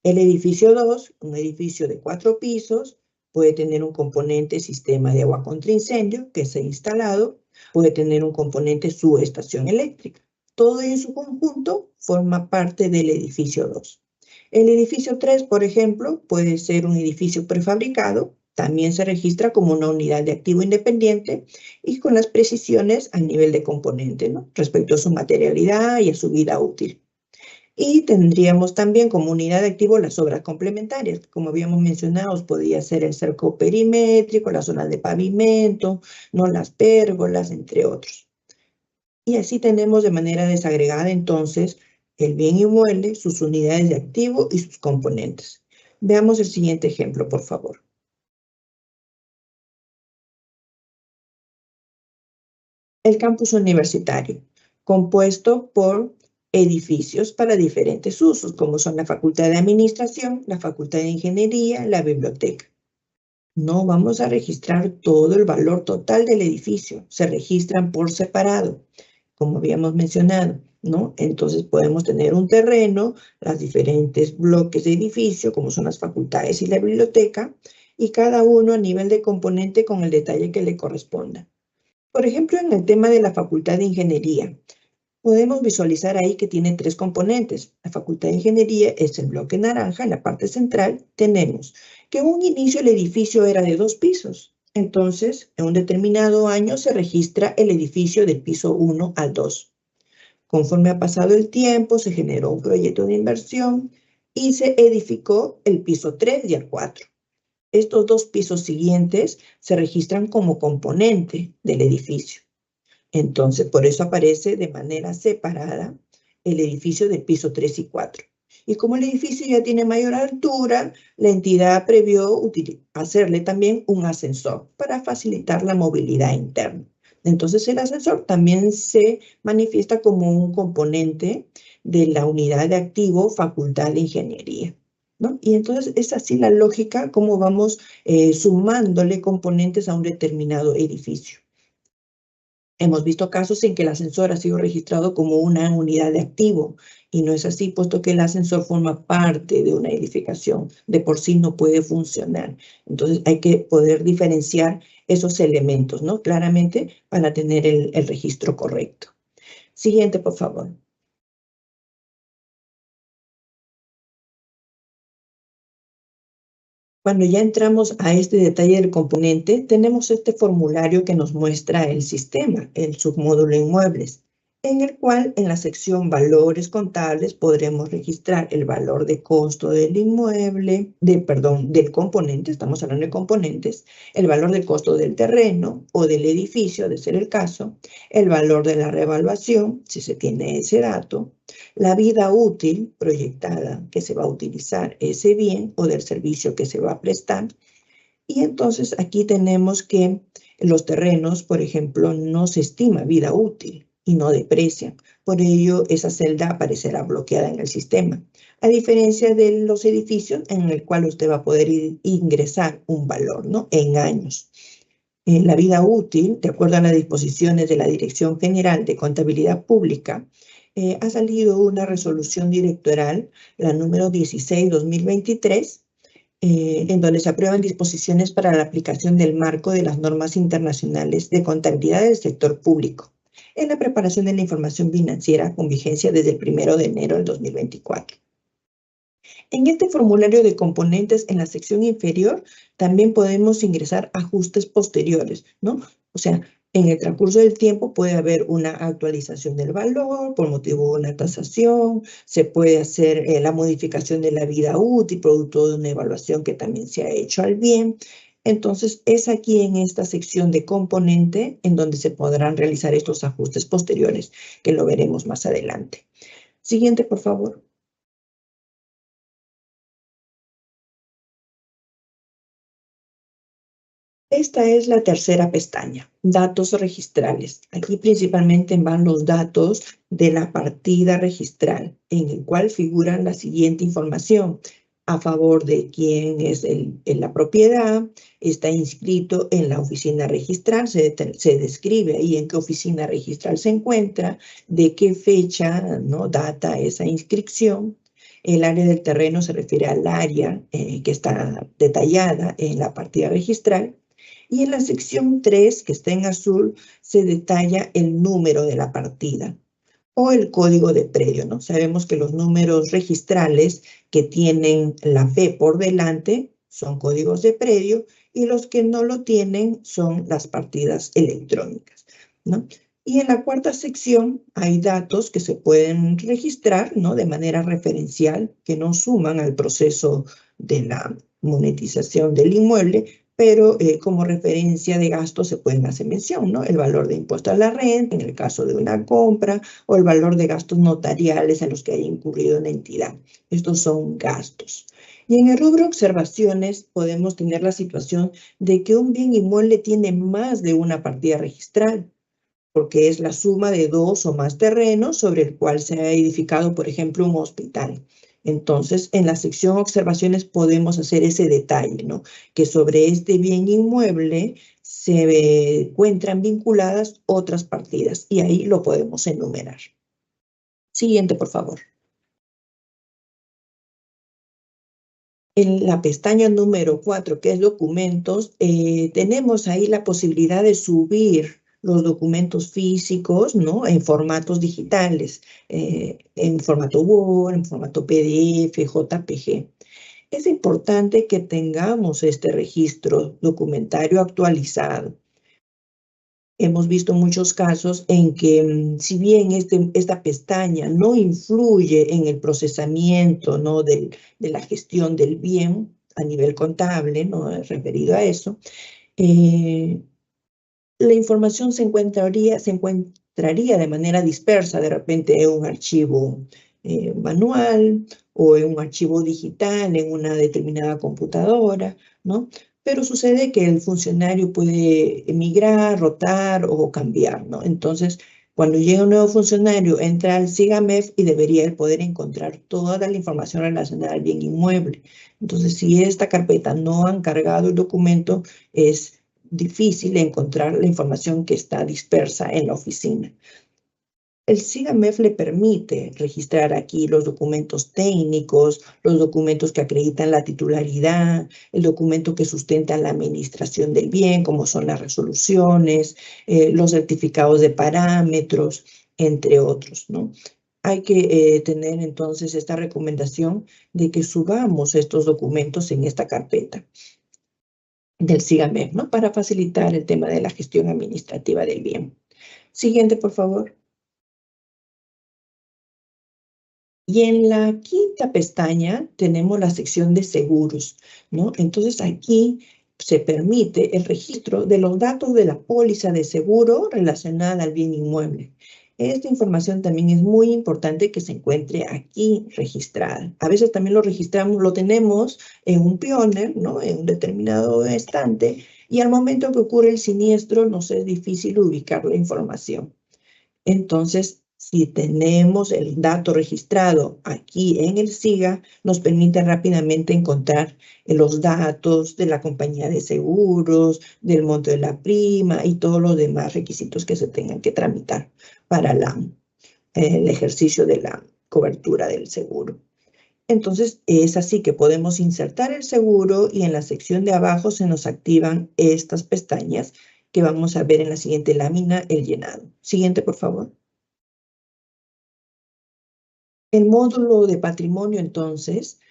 el edificio 2, un edificio de 4 pisos, puede tener un componente sistema de agua contra incendio que se ha instalado, puede tener un componente subestación eléctrica. Todo en su conjunto forma parte del edificio 2. El edificio 3, por ejemplo, puede ser un edificio prefabricado, también se registra como una unidad de activo independiente y con las precisiones a nivel de componente, ¿no? Respecto a su materialidad y a su vida útil. Y tendríamos también como unidad de activo las obras complementarias. Como habíamos mencionado, podría ser el cerco perimétrico, las zonas de pavimento, no las pérgolas, entre otros. Y así tenemos de manera desagregada entonces el bien inmueble, sus unidades de activo y sus componentes. Veamos el siguiente ejemplo, por favor. El campus universitario, compuesto por edificios para diferentes usos, como son la Facultad de Administración, la Facultad de Ingeniería, la biblioteca. No vamos a registrar todo el valor total del edificio, se registran por separado, como habíamos mencionado, ¿no? Entonces podemos tener un terreno, los diferentes bloques de edificio, como son las facultades y la biblioteca, y cada uno a nivel de componente con el detalle que le corresponda. Por ejemplo, en el tema de la Facultad de Ingeniería, podemos visualizar ahí que tiene 3 componentes. La Facultad de Ingeniería es el bloque naranja. En la parte central tenemos que en un inicio el edificio era de 2 pisos. Entonces, en un determinado año se registra el edificio del piso 1 al 2. Conforme ha pasado el tiempo, se generó un proyecto de inversión y se edificó el piso 3 y el 4. Estos 2 pisos siguientes se registran como componente del edificio. Entonces, por eso aparece de manera separada el edificio del piso 3 y 4. Y como el edificio ya tiene mayor altura, la entidad previó hacerle también un ascensor para facilitar la movilidad interna. Entonces, el ascensor también se manifiesta como un componente de la unidad de activo Facultad de Ingeniería, ¿no? Y entonces es así la lógica como vamos sumándole componentes a un determinado edificio. Hemos visto casos en que el ascensor ha sido registrado como una unidad de activo y no es así, puesto que el ascensor forma parte de una edificación, de por sí no puede funcionar. Entonces hay que poder diferenciar esos elementos, ¿no? Claramente para tener el registro correcto. Siguiente, por favor. Cuando ya entramos a este detalle del componente, tenemos este formulario que nos muestra el sistema, el submódulo inmuebles, en el cual en la sección valores contables podremos registrar el valor de costo del inmueble, del componente, estamos hablando de componentes, el valor de costo del terreno o del edificio, de ser el caso, el valor de la revaluación, si se tiene ese dato, la vida útil proyectada que se va a utilizar ese bien o del servicio que se va a prestar. Y entonces aquí tenemos que los terrenos, por ejemplo, no se estima vida útil y no deprecian. Por ello, esa celda aparecerá bloqueada en el sistema. A diferencia de los edificios en el cual usted va a poder ingresar un valor, ¿no? En años. La vida útil, de acuerdo a las disposiciones de la Dirección General de Contabilidad Pública, ha salido una resolución directoral, la número 16/2023, en donde se aprueban disposiciones para la aplicación del marco de las normas internacionales de contabilidad del sector público en la preparación de la información financiera con vigencia desde el 1 de enero del 2024. En este formulario de componentes, en la sección inferior, también podemos ingresar ajustes posteriores, ¿no? O sea, En el transcurso del tiempo puede haber una actualización del valor por motivo de una tasación, se puede hacer la modificación de la vida útil, producto de una evaluación que también se ha hecho al bien. Entonces, es aquí en esta sección de componente en donde se podrán realizar estos ajustes posteriores, que lo veremos más adelante. Siguiente, por favor. Esta es la tercera pestaña, datos registrales. Aquí principalmente van los datos de la partida registral, en el cual figuran la siguiente información: a favor de quién es la propiedad, está inscrito en la oficina registral, se describe ahí en qué oficina registral se encuentra, de qué fecha, ¿no?, data esa inscripción. El área del terreno se refiere al área que está detallada en la partida registral. Y en la sección 3, que está en azul, se detalla el número de la partida o el código de predio, ¿no? Sabemos que los números registrales que tienen la P por delante son códigos de predio y los que no lo tienen son las partidas electrónicas, ¿no? Y en la cuarta sección hay datos que se pueden registrar, ¿no?, de manera referencial, que no suman al proceso de la monetización del inmueble, pero como referencia de gastos se pueden hacer mención, ¿no? El valor de impuesto a la renta en el caso de una compra, o el valor de gastos notariales a los que haya incurrido una entidad. Estos son gastos. Y en el rubro observaciones podemos tener la situación de que un bien inmueble tiene más de una partida registral, porque es la suma de dos o más terrenos sobre el cual se ha edificado, por ejemplo, un hospital. Entonces, en la sección observaciones podemos hacer ese detalle, ¿no?, que sobre este bien inmueble se encuentran vinculadas otras partidas y ahí lo podemos enumerar. Siguiente, por favor. En la pestaña número 4, que es documentos, tenemos ahí la posibilidad de subir los documentos físicos, ¿no?, en formatos digitales, en formato Word, en formato PDF, JPG. Es importante que tengamos este registro documentario actualizado. Hemos visto muchos casos en que, si bien esta pestaña no influye en el procesamiento, ¿no?, de la gestión del bien a nivel contable, ¿no?, referido a eso, la información se encontraría de manera dispersa, de repente en un archivo manual o en un archivo digital en una determinada computadora, ¿no? Pero sucede que el funcionario puede emigrar, rotar o cambiar, ¿no? Entonces, cuando llega un nuevo funcionario, entra al SIGAMEF y debería él poder encontrar toda la información relacionada al bien inmueble. Entonces, si esta carpeta no han cargado el documento, es difícil encontrar la información que está dispersa en la oficina. El SIGAMEF le permite registrar aquí los documentos técnicos, los documentos que acreditan la titularidad, el documento que sustenta la administración del bien, como son las resoluciones, los certificados de parámetros, entre otros, ¿no? Hay que tener entonces esta recomendación de que subamos estos documentos en esta carpeta del SIGAMEF, ¿no?, para facilitar el tema de la gestión administrativa del bien. Siguiente, por favor. Y en la quinta pestaña tenemos la sección de seguros, ¿no? Entonces aquí se permite el registro de los datos de la póliza de seguro relacionada al bien inmueble. Esta información también es muy importante que se encuentre aquí registrada. A veces también lo registramos, lo tenemos en un pioner, ¿no?, en un determinado estante, y al momento que ocurre el siniestro nos es difícil ubicar la información. Entonces, si tenemos el dato registrado aquí en el SIGA, nos permite rápidamente encontrar los datos de la compañía de seguros, del monto de la prima y todos los demás requisitos que se tengan que tramitar para el ejercicio de la cobertura del seguro. Entonces, es así que podemos insertar el seguro y en la sección de abajo se nos activan estas pestañas que vamos a ver en la siguiente lámina, el llenado. Siguiente, por favor. El módulo de patrimonio, entonces,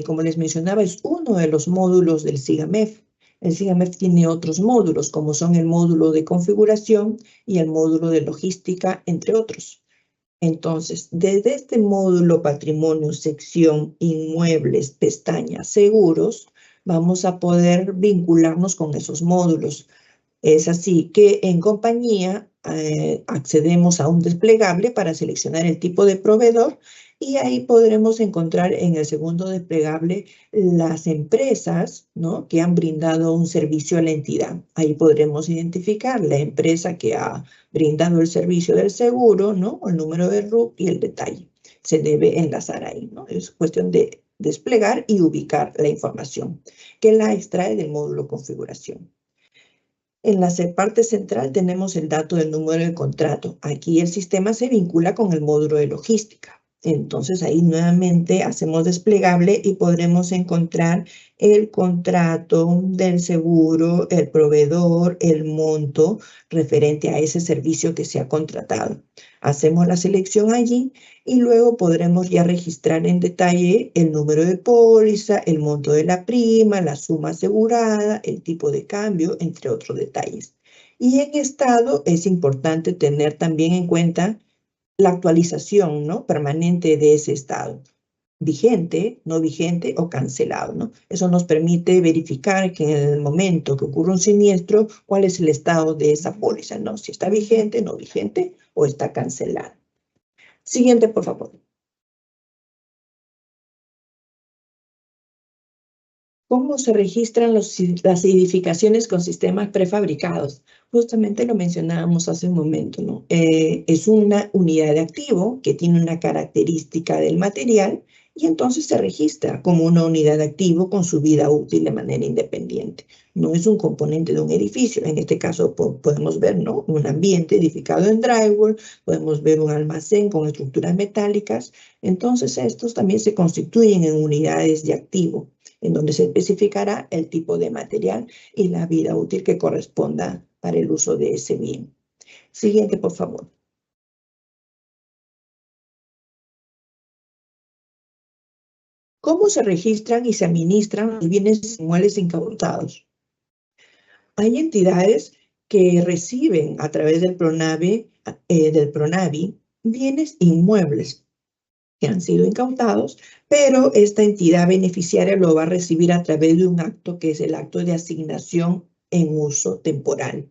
como les mencionaba, es uno de los módulos del SIGAMEF. El SIGAMEF tiene otros módulos, como son el módulo de configuración y el módulo de logística, entre otros. Entonces, desde este módulo patrimonio, sección inmuebles, pestaña seguros, vamos a poder vincularnos con esos módulos. Es así que en compañía accedemos a un desplegable para seleccionar el tipo de proveedor y ahí podremos encontrar en el segundo desplegable las empresas, ¿no?, que han brindado un servicio a la entidad. Ahí podremos identificar la empresa que ha brindado el servicio del seguro, ¿no?, el número de RUC y el detalle. Se debe enlazar ahí, ¿no? Es cuestión de desplegar y ubicar la información que la extrae del módulo configuración. En la parte central tenemos el dato del número de contrato. Aquí el sistema se vincula con el módulo de logística. Entonces ahí nuevamente hacemos desplegable y podremos encontrar el contrato del seguro, el proveedor, el monto referente a ese servicio que se ha contratado. Hacemos la selección allí y luego podremos ya registrar en detalle el número de póliza, el monto de la prima, la suma asegurada, el tipo de cambio, entre otros detalles. Y en estado es importante tener también en cuenta la actualización, ¿no?, permanente de ese estado, vigente, no vigente o cancelado, ¿no? Eso nos permite verificar que en el momento que ocurre un siniestro, cuál es el estado de esa póliza, ¿no? Si está vigente, no vigente o está cancelada. Siguiente, por favor. ¿Cómo se registran las edificaciones con sistemas prefabricados? Justamente lo mencionábamos hace un momento, ¿no? Es una unidad de activo que tiene una característica del material y entonces se registra como una unidad de activo con su vida útil de manera independiente. No es un componente de un edificio. En este caso podemos ver, ¿no?, un ambiente edificado en drywall, podemos ver un almacén con estructuras metálicas. Entonces estos también se constituyen en unidades de activo, en donde se especificará el tipo de material y la vida útil que corresponda para el uso de ese bien. Siguiente, por favor. ¿Cómo se registran y se administran los bienes inmuebles incautados? Hay entidades que reciben a través del PRONAVI, bienes inmuebles que han sido incautados, pero esta entidad beneficiaria lo va a recibir a través de un acto que es el acto de asignación en uso temporal.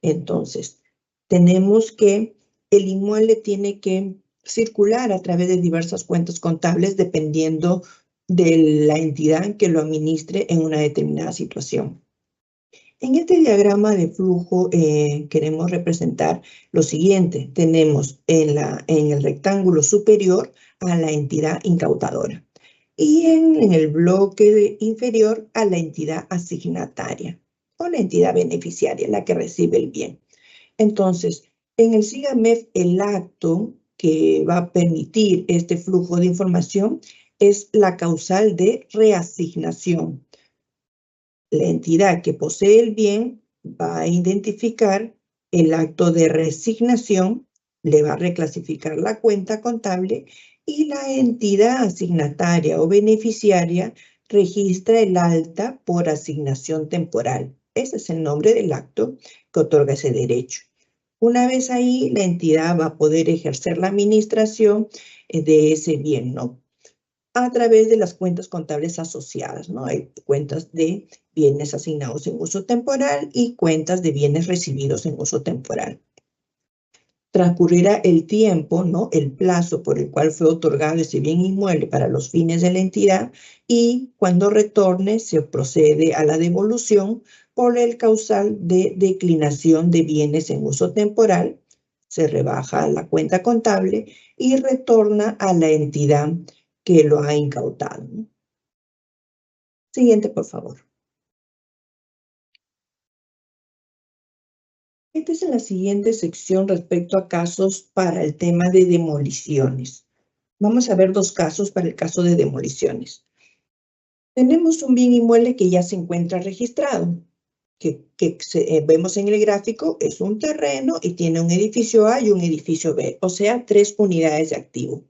Entonces, tenemos que el inmueble tiene que circular a través de diversas cuentas contables dependiendo de la entidad que lo administre en una determinada situación. En este diagrama de flujo queremos representar lo siguiente. Tenemos en el rectángulo superior a la entidad incautadora y en el bloque inferior a la entidad asignataria o la entidad beneficiaria, la que recibe el bien. Entonces, en el SIGAMEF, el acto que va a permitir este flujo de información es la causal de reasignación. La entidad que posee el bien va a identificar el acto de reasignación, le va a reclasificar la cuenta contable y la entidad asignataria o beneficiaria registra el alta por asignación temporal. Ese es el nombre del acto que otorga ese derecho. Una vez ahí, la entidad va a poder ejercer la administración de ese bien, ¿no?, a través de las cuentas contables asociadas, ¿no? Hay cuentas de bienes asignados en uso temporal y cuentas de bienes recibidos en uso temporal. Transcurrirá el tiempo, ¿no?, el plazo por el cual fue otorgado ese bien inmueble para los fines de la entidad y cuando retorne se procede a la devolución por el causal de declinación de bienes en uso temporal, se rebaja la cuenta contable y retorna a la entidad que lo ha incautado. Siguiente, por favor. Esta es la siguiente sección respecto a casos para el tema de demoliciones. Vamos a ver dos casos para el caso de demoliciones. Tenemos un bien inmueble que ya se encuentra registrado, que vemos en el gráfico, es un terreno y tiene un edificio A y un edificio B, o sea, 3 unidades de activo.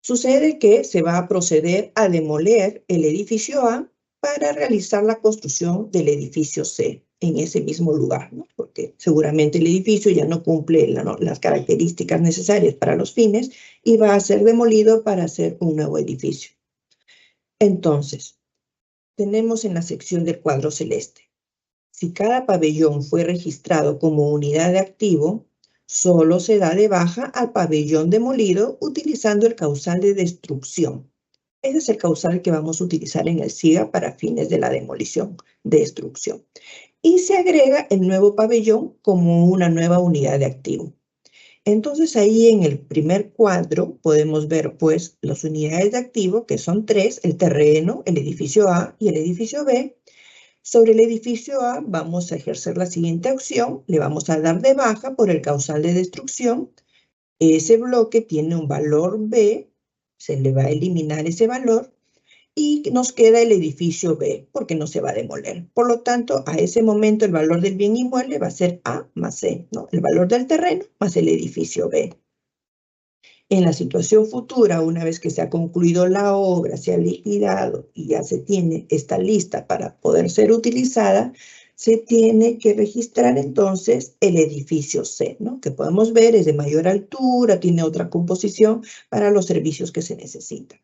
Sucede que se va a proceder a demoler el edificio A para realizar la construcción del edificio C en ese mismo lugar, ¿no? Porque seguramente el edificio ya no cumple las características necesarias para los fines y va a ser demolido para hacer un nuevo edificio. Entonces, tenemos en la sección del cuadro celeste. Si cada pabellón fue registrado como unidad de activo, solo se da de baja al pabellón demolido utilizando el causal de destrucción. Ese es el causal que vamos a utilizar en el SIGA para fines de la demolición, destrucción. Y se agrega el nuevo pabellón como una nueva unidad de activo. Entonces ahí en el primer cuadro podemos ver pues las unidades de activo, que son 3, el terreno, el edificio A y el edificio B. Sobre el edificio A vamos a ejercer la siguiente acción, le vamos a dar de baja por el causal de destrucción. Ese bloque tiene un valor B, se le va a eliminar ese valor y nos queda el edificio B porque no se va a demoler. Por lo tanto, a ese momento el valor del bien inmueble va a ser A más C, ¿no? El valor del terreno más el edificio B. En la situación futura, una vez que se ha concluido la obra, se ha liquidado y ya se tiene, está lista para poder ser utilizada, se tiene que registrar entonces el edificio C, ¿no? Que podemos ver es de mayor altura, tiene otra composición para los servicios que se necesitan.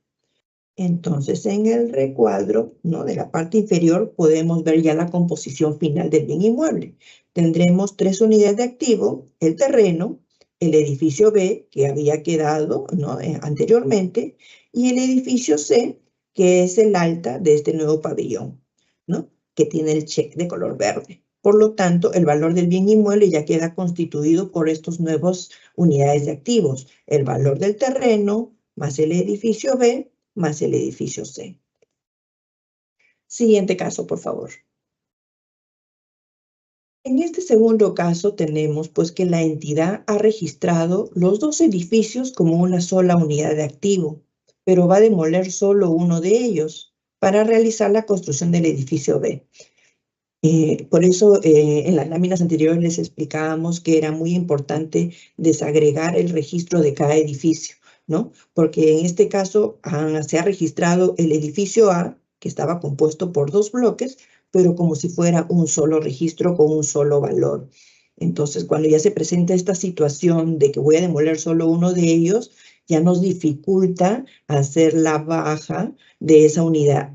Entonces, en el recuadro, ¿no?, de la parte inferior podemos ver ya la composición final del bien inmueble. Tendremos 3 unidades de activo, el terreno, el edificio B, que había quedado, ¿no?, anteriormente, y el edificio C, que es el alta de este nuevo pabellón, ¿no?, que tiene el check de color verde. Por lo tanto, el valor del bien inmueble ya queda constituido por estos nuevos unidades de activos. El valor del terreno más el edificio B más el edificio C. Siguiente caso, por favor. En este segundo caso tenemos pues que la entidad ha registrado los 2 edificios como una sola unidad de activo, pero va a demoler solo uno de ellos para realizar la construcción del edificio B. Por eso en las láminas anteriores les explicábamos que era muy importante desagregar el registro de cada edificio, ¿no? Porque en este caso se ha registrado el edificio A, que estaba compuesto por 2 bloques, pero como si fuera un solo registro con un solo valor. Entonces, cuando ya se presenta esta situación de que voy a demoler solo uno de ellos, ya nos dificulta hacer la baja de esa unidad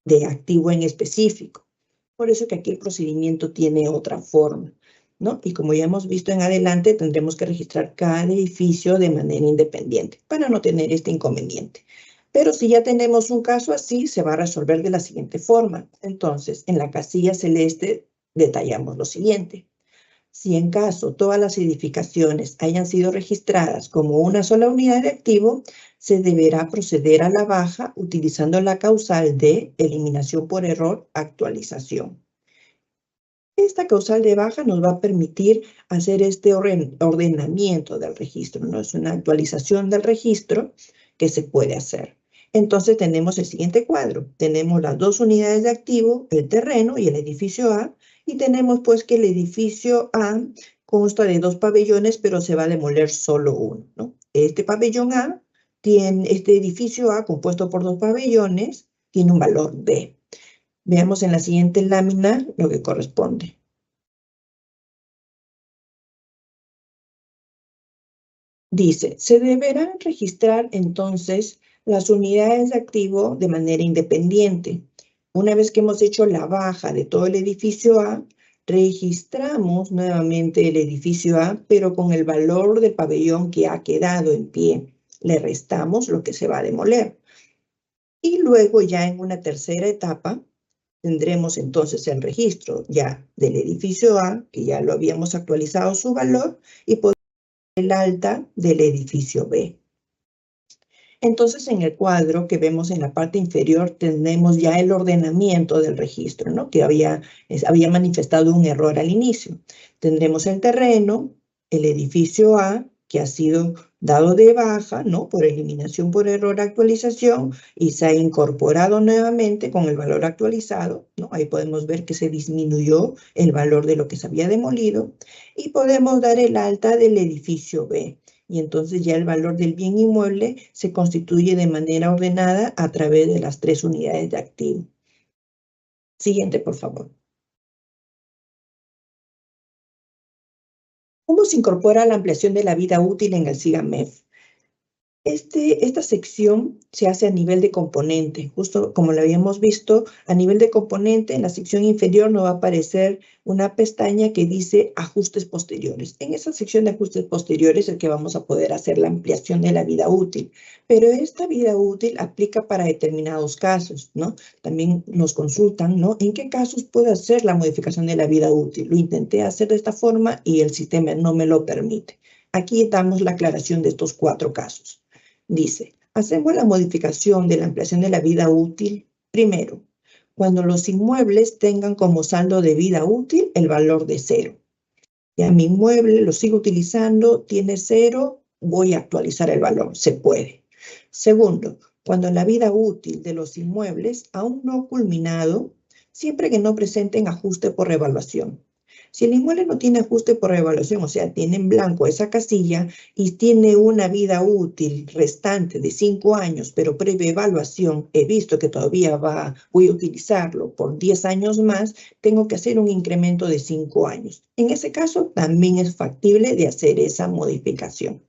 de activo en específico. Por eso que aquí el procedimiento tiene otra forma, ¿no? Y como ya hemos visto en adelante, tendremos que registrar cada edificio de manera independiente para no tener este inconveniente. Pero si ya tenemos un caso así, se va a resolver de la siguiente forma. Entonces, en la casilla celeste detallamos lo siguiente. Si en caso todas las edificaciones hayan sido registradas como una sola unidad de activo, se deberá proceder a la baja utilizando la causal de eliminación por error, actualización. Esta causal de baja nos va a permitir hacer este ordenamiento del registro, ¿no? Es una actualización del registro que se puede hacer. Entonces tenemos el siguiente cuadro. Tenemos las 2 unidades de activo, el terreno y el edificio A, y tenemos pues que el edificio A consta de 2 pabellones, pero se va a demoler solo uno, ¿no? Este pabellón A este edificio A compuesto por 2 pabellones tiene un valor B. Veamos en la siguiente lámina lo que corresponde. Dice, se deberán registrar entonces las unidades de activo de manera independiente. Una vez que hemos hecho la baja de todo el edificio A, registramos nuevamente el edificio A, pero con el valor del pabellón que ha quedado en pie. Le restamos lo que se va a demoler. Y luego ya en una tercera etapa, tendremos entonces el registro ya del edificio A, que ya lo habíamos actualizado su valor, y el alta del edificio B. Entonces, en el cuadro que vemos en la parte inferior, tenemos ya el ordenamiento del registro, ¿no?, que había manifestado un error al inicio. Tendremos el terreno, el edificio A, que ha sido dado de baja, ¿no?, por eliminación por error actualización, y se ha incorporado nuevamente con el valor actualizado, ¿no? Ahí podemos ver que se disminuyó el valor de lo que se había demolido, y podemos dar el alta del edificio B. Y entonces ya el valor del bien inmueble se constituye de manera ordenada a través de las 3 unidades de activo. Siguiente, por favor. ¿Cómo se incorpora la ampliación de la vida útil en el SIGAMEF? Esta sección se hace a nivel de componente, justo como lo habíamos visto, a nivel de componente, en la sección inferior nos va a aparecer una pestaña que dice ajustes posteriores. En esa sección de ajustes posteriores es que vamos a poder hacer la ampliación de la vida útil, pero esta vida útil aplica para determinados casos, ¿no? También nos consultan, ¿no? ¿En qué casos puedo hacer la modificación de la vida útil? Lo intenté hacer de esta forma y el sistema no me lo permite. Aquí damos la aclaración de estos 4 casos. Dice, hacemos la modificación de la ampliación de la vida útil primero, cuando los inmuebles tengan como saldo de vida útil el valor de 0. Ya mi inmueble lo sigo utilizando, tiene 0, voy a actualizar el valor, se puede. Segundo, cuando la vida útil de los inmuebles aún no ha culminado, siempre que no presenten ajuste por revaluación. Si el inmueble no tiene ajuste por revaluación, o sea, tiene en blanco esa casilla y tiene una vida útil restante de 5 años, pero previa evaluación he visto que todavía voy a utilizarlo por 10 años más, tengo que hacer un incremento de 5 años. En ese caso, también es factible de hacer esa modificación.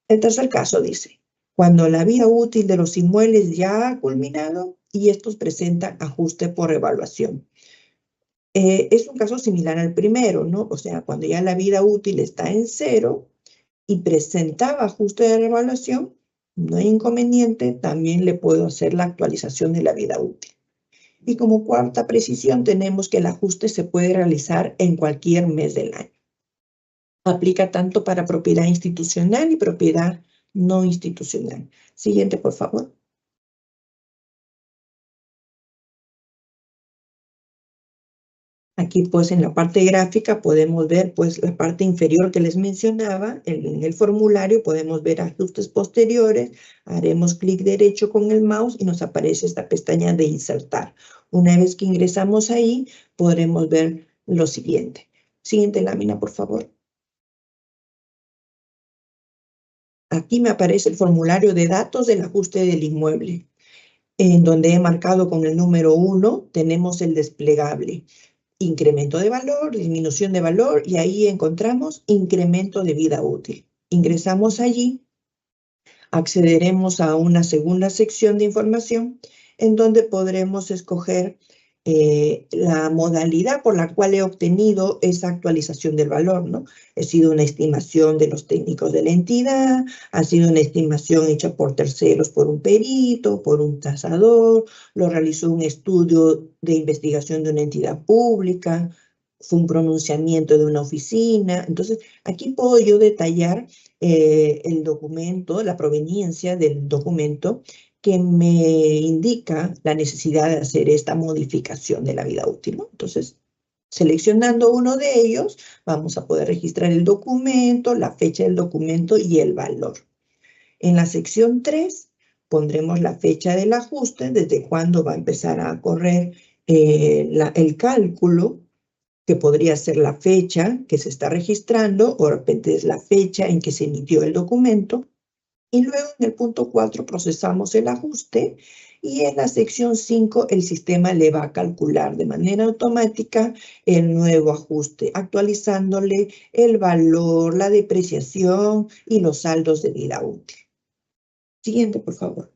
El tercer caso dice, cuando la vida útil de los inmuebles ya ha culminado y estos presentan ajuste por revaluación. Es un caso similar al primero, ¿no? O sea, cuando ya la vida útil está en 0 y presentaba ajuste de revaluación, no hay inconveniente, también le puedo hacer la actualización de la vida útil. Y como cuarta precisión tenemos que el ajuste se puede realizar en cualquier mes del año. Aplica tanto para propiedad institucional y propiedad no institucional. Siguiente, por favor. Aquí pues en la parte gráfica podemos ver pues la parte inferior que les mencionaba, en el formulario podemos ver ajustes posteriores, haremos clic derecho con el mouse y nos aparece esta pestaña de insertar. Una vez que ingresamos ahí podremos ver lo siguiente. Siguiente lámina, por favor. Aquí me aparece el formulario de datos del ajuste del inmueble, en donde he marcado con el número 1, tenemos el desplegable. Incremento de valor, disminución de valor, y ahí encontramos incremento de vida útil. Ingresamos allí, accederemos a una segunda sección de información en donde podremos escoger la modalidad por la cual he obtenido esa actualización del valor, ¿no? Ha sido una estimación de los técnicos de la entidad, ha sido una estimación hecha por terceros, por un perito, por un tasador, lo realizó un estudio de investigación de una entidad pública, fue un pronunciamiento de una oficina. Entonces, aquí puedo yo detallar el documento, la proveniencia del documento que me indica la necesidad de hacer esta modificación de la vida útil, ¿no? Entonces, seleccionando uno de ellos, vamos a poder registrar el documento, la fecha del documento y el valor. En la sección 3 pondremos la fecha del ajuste, desde cuándo va a empezar a correr el cálculo, que podría ser la fecha que se está registrando, o de repente es la fecha en que se emitió el documento. Y luego en el punto 4 procesamos el ajuste y en la sección 5 el sistema le va a calcular de manera automática el nuevo ajuste, actualizándole el valor, la depreciación y los saldos de vida útil. Siguiente, por favor.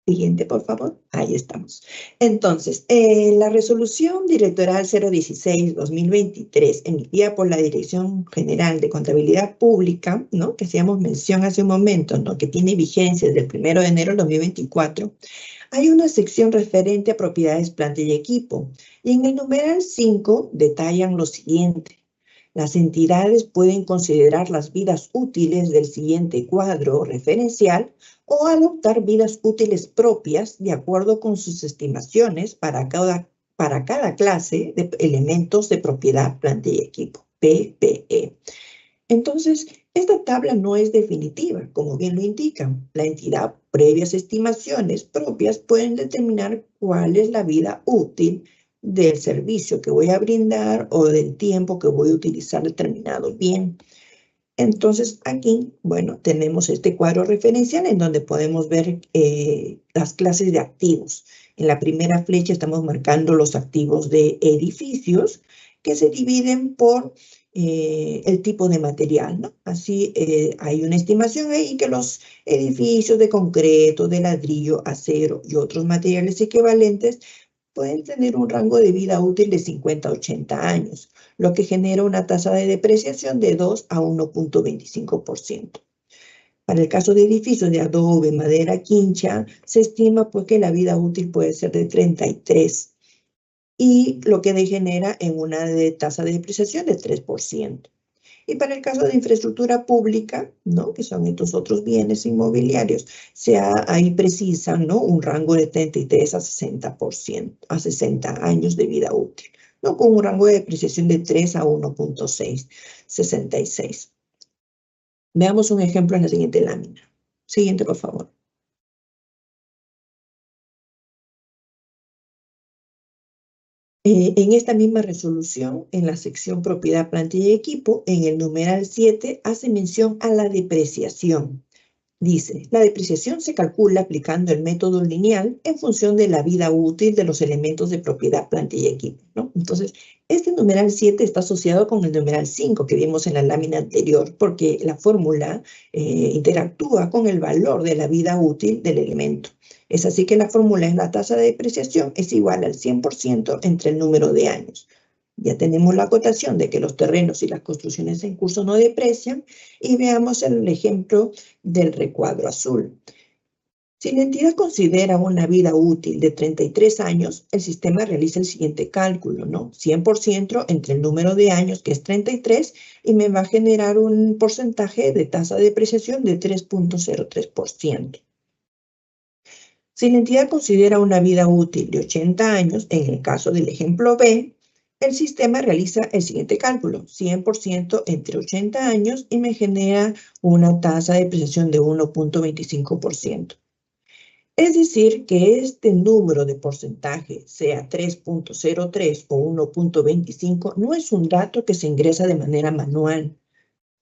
Siguiente, por favor. Ahí estamos. Entonces, la resolución directoral 016-2023, emitida por la Dirección General de Contabilidad Pública, ¿no? Que hacíamos mención hace un momento, ¿no? Que tiene vigencia desde el 1 de enero del 2024, hay una sección referente a propiedades, planta y equipo. Y en el numeral 5 detallan lo siguiente. Las entidades pueden considerar las vidas útiles del siguiente cuadro referencial o adoptar vidas útiles propias de acuerdo con sus estimaciones para cada clase de elementos de propiedad, planta y equipo, PPE. Entonces, esta tabla no es definitiva, como bien lo indican. La entidad, previas estimaciones propias, pueden determinar cuál es la vida útil del servicio que voy a brindar o del tiempo que voy a utilizar determinado bien. Entonces, aquí, bueno, tenemos este cuadro referencial en donde podemos ver las clases de activos. En la primera flecha estamos marcando los activos de edificios que se dividen por el tipo de material, ¿no? Así hay una estimación ahí que los edificios de concreto, de ladrillo, acero y otros materiales equivalentes pueden tener un rango de vida útil de 50 a 80 años, lo que genera una tasa de depreciación de 2 a 1.25%. Para el caso de edificios de adobe, madera, quincha, se estima pues, que la vida útil puede ser de 33 y lo que degenera en una tasa de depreciación de 3%. Y para el caso de infraestructura pública, ¿no? Que son estos otros bienes inmobiliarios, ahí precisan, ¿no? Un rango de 33 a 60%, a 60 años de vida útil, ¿no? Con un rango de depreciación de 3 a 1.666. Veamos un ejemplo en la siguiente lámina. Siguiente, por favor. En esta misma resolución, en la sección propiedad, plantilla y equipo, en el numeral 7, hace mención a la depreciación. Dice, la depreciación se calcula aplicando el método lineal en función de la vida útil de los elementos de propiedad, plantilla y equipo, ¿no? Entonces, este numeral 7 está asociado con el numeral 5 que vimos en la lámina anterior, porque la fórmula interactúa con el valor de la vida útil del elemento. Es así que la fórmula en la tasa de depreciación es igual al 100% entre el número de años. Ya tenemos la acotación de que los terrenos y las construcciones en curso no deprecian y veamos el ejemplo del recuadro azul. Si la entidad considera una vida útil de 33 años, el sistema realiza el siguiente cálculo, ¿no? 100% entre el número de años, que es 33, y me va a generar un porcentaje de tasa de depreciación de 3.03%. Si la entidad considera una vida útil de 80 años, en el caso del ejemplo B, el sistema realiza el siguiente cálculo, 100% entre 80 años y me genera una tasa de depreciación de 1.25%. Es decir, que este número de porcentaje, sea 3.03 o 1.25, no es un dato que se ingresa de manera manual.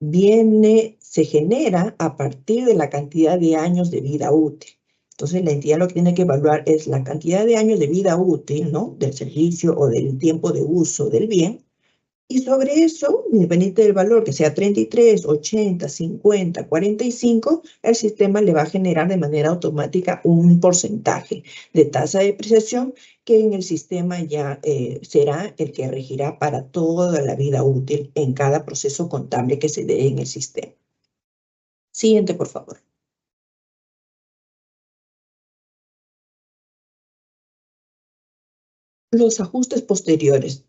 Se genera a partir de la cantidad de años de vida útil. Entonces, la entidad lo que tiene que evaluar es la cantidad de años de vida útil, ¿no? Del servicio o del tiempo de uso del bien. Y sobre eso, independiente del valor, que sea 33, 80, 50, 45, el sistema le va a generar de manera automática un porcentaje de tasa de depreciación que en el sistema ya será el que regirá para toda la vida útil en cada proceso contable que se dé en el sistema. Siguiente, por favor. Los ajustes posteriores.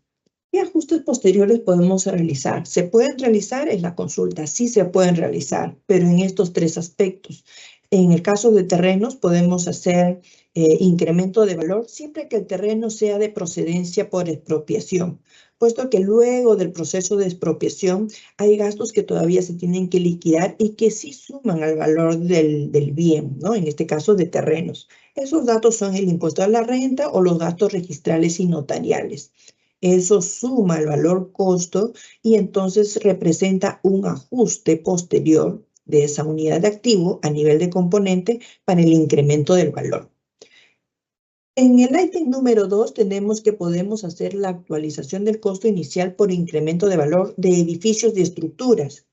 ¿Qué ajustes posteriores podemos realizar? ¿Se pueden realizar en la consulta? Sí se pueden realizar, pero en estos tres aspectos. En el caso de terrenos podemos hacer incremento de valor siempre que el terreno sea de procedencia por expropiación, puesto que luego del proceso de expropiación hay gastos que todavía se tienen que liquidar y que sí suman al valor del bien, ¿no? En este caso de terrenos. Esos datos son el impuesto a la renta o los gastos registrales y notariales. Eso suma el valor costo y entonces representa un ajuste posterior de esa unidad de activo a nivel de componente para el incremento del valor. En el ítem número 2 tenemos que podemos hacer la actualización del costo inicial por incremento de valor de edificios y estructuras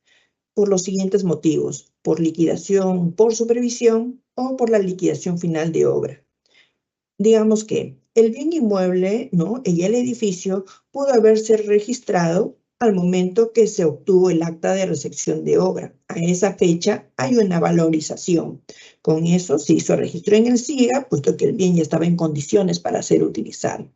por los siguientes motivos: por liquidación por supervisión o por la liquidación final de obra. Digamos que el bien inmueble, ¿no? Y el edificio pudo haberse registrado al momento que se obtuvo el acta de recepción de obra. A esa fecha hay una valorización. Con eso se hizo registro en el SIGA, puesto que el bien ya estaba en condiciones para ser utilizado.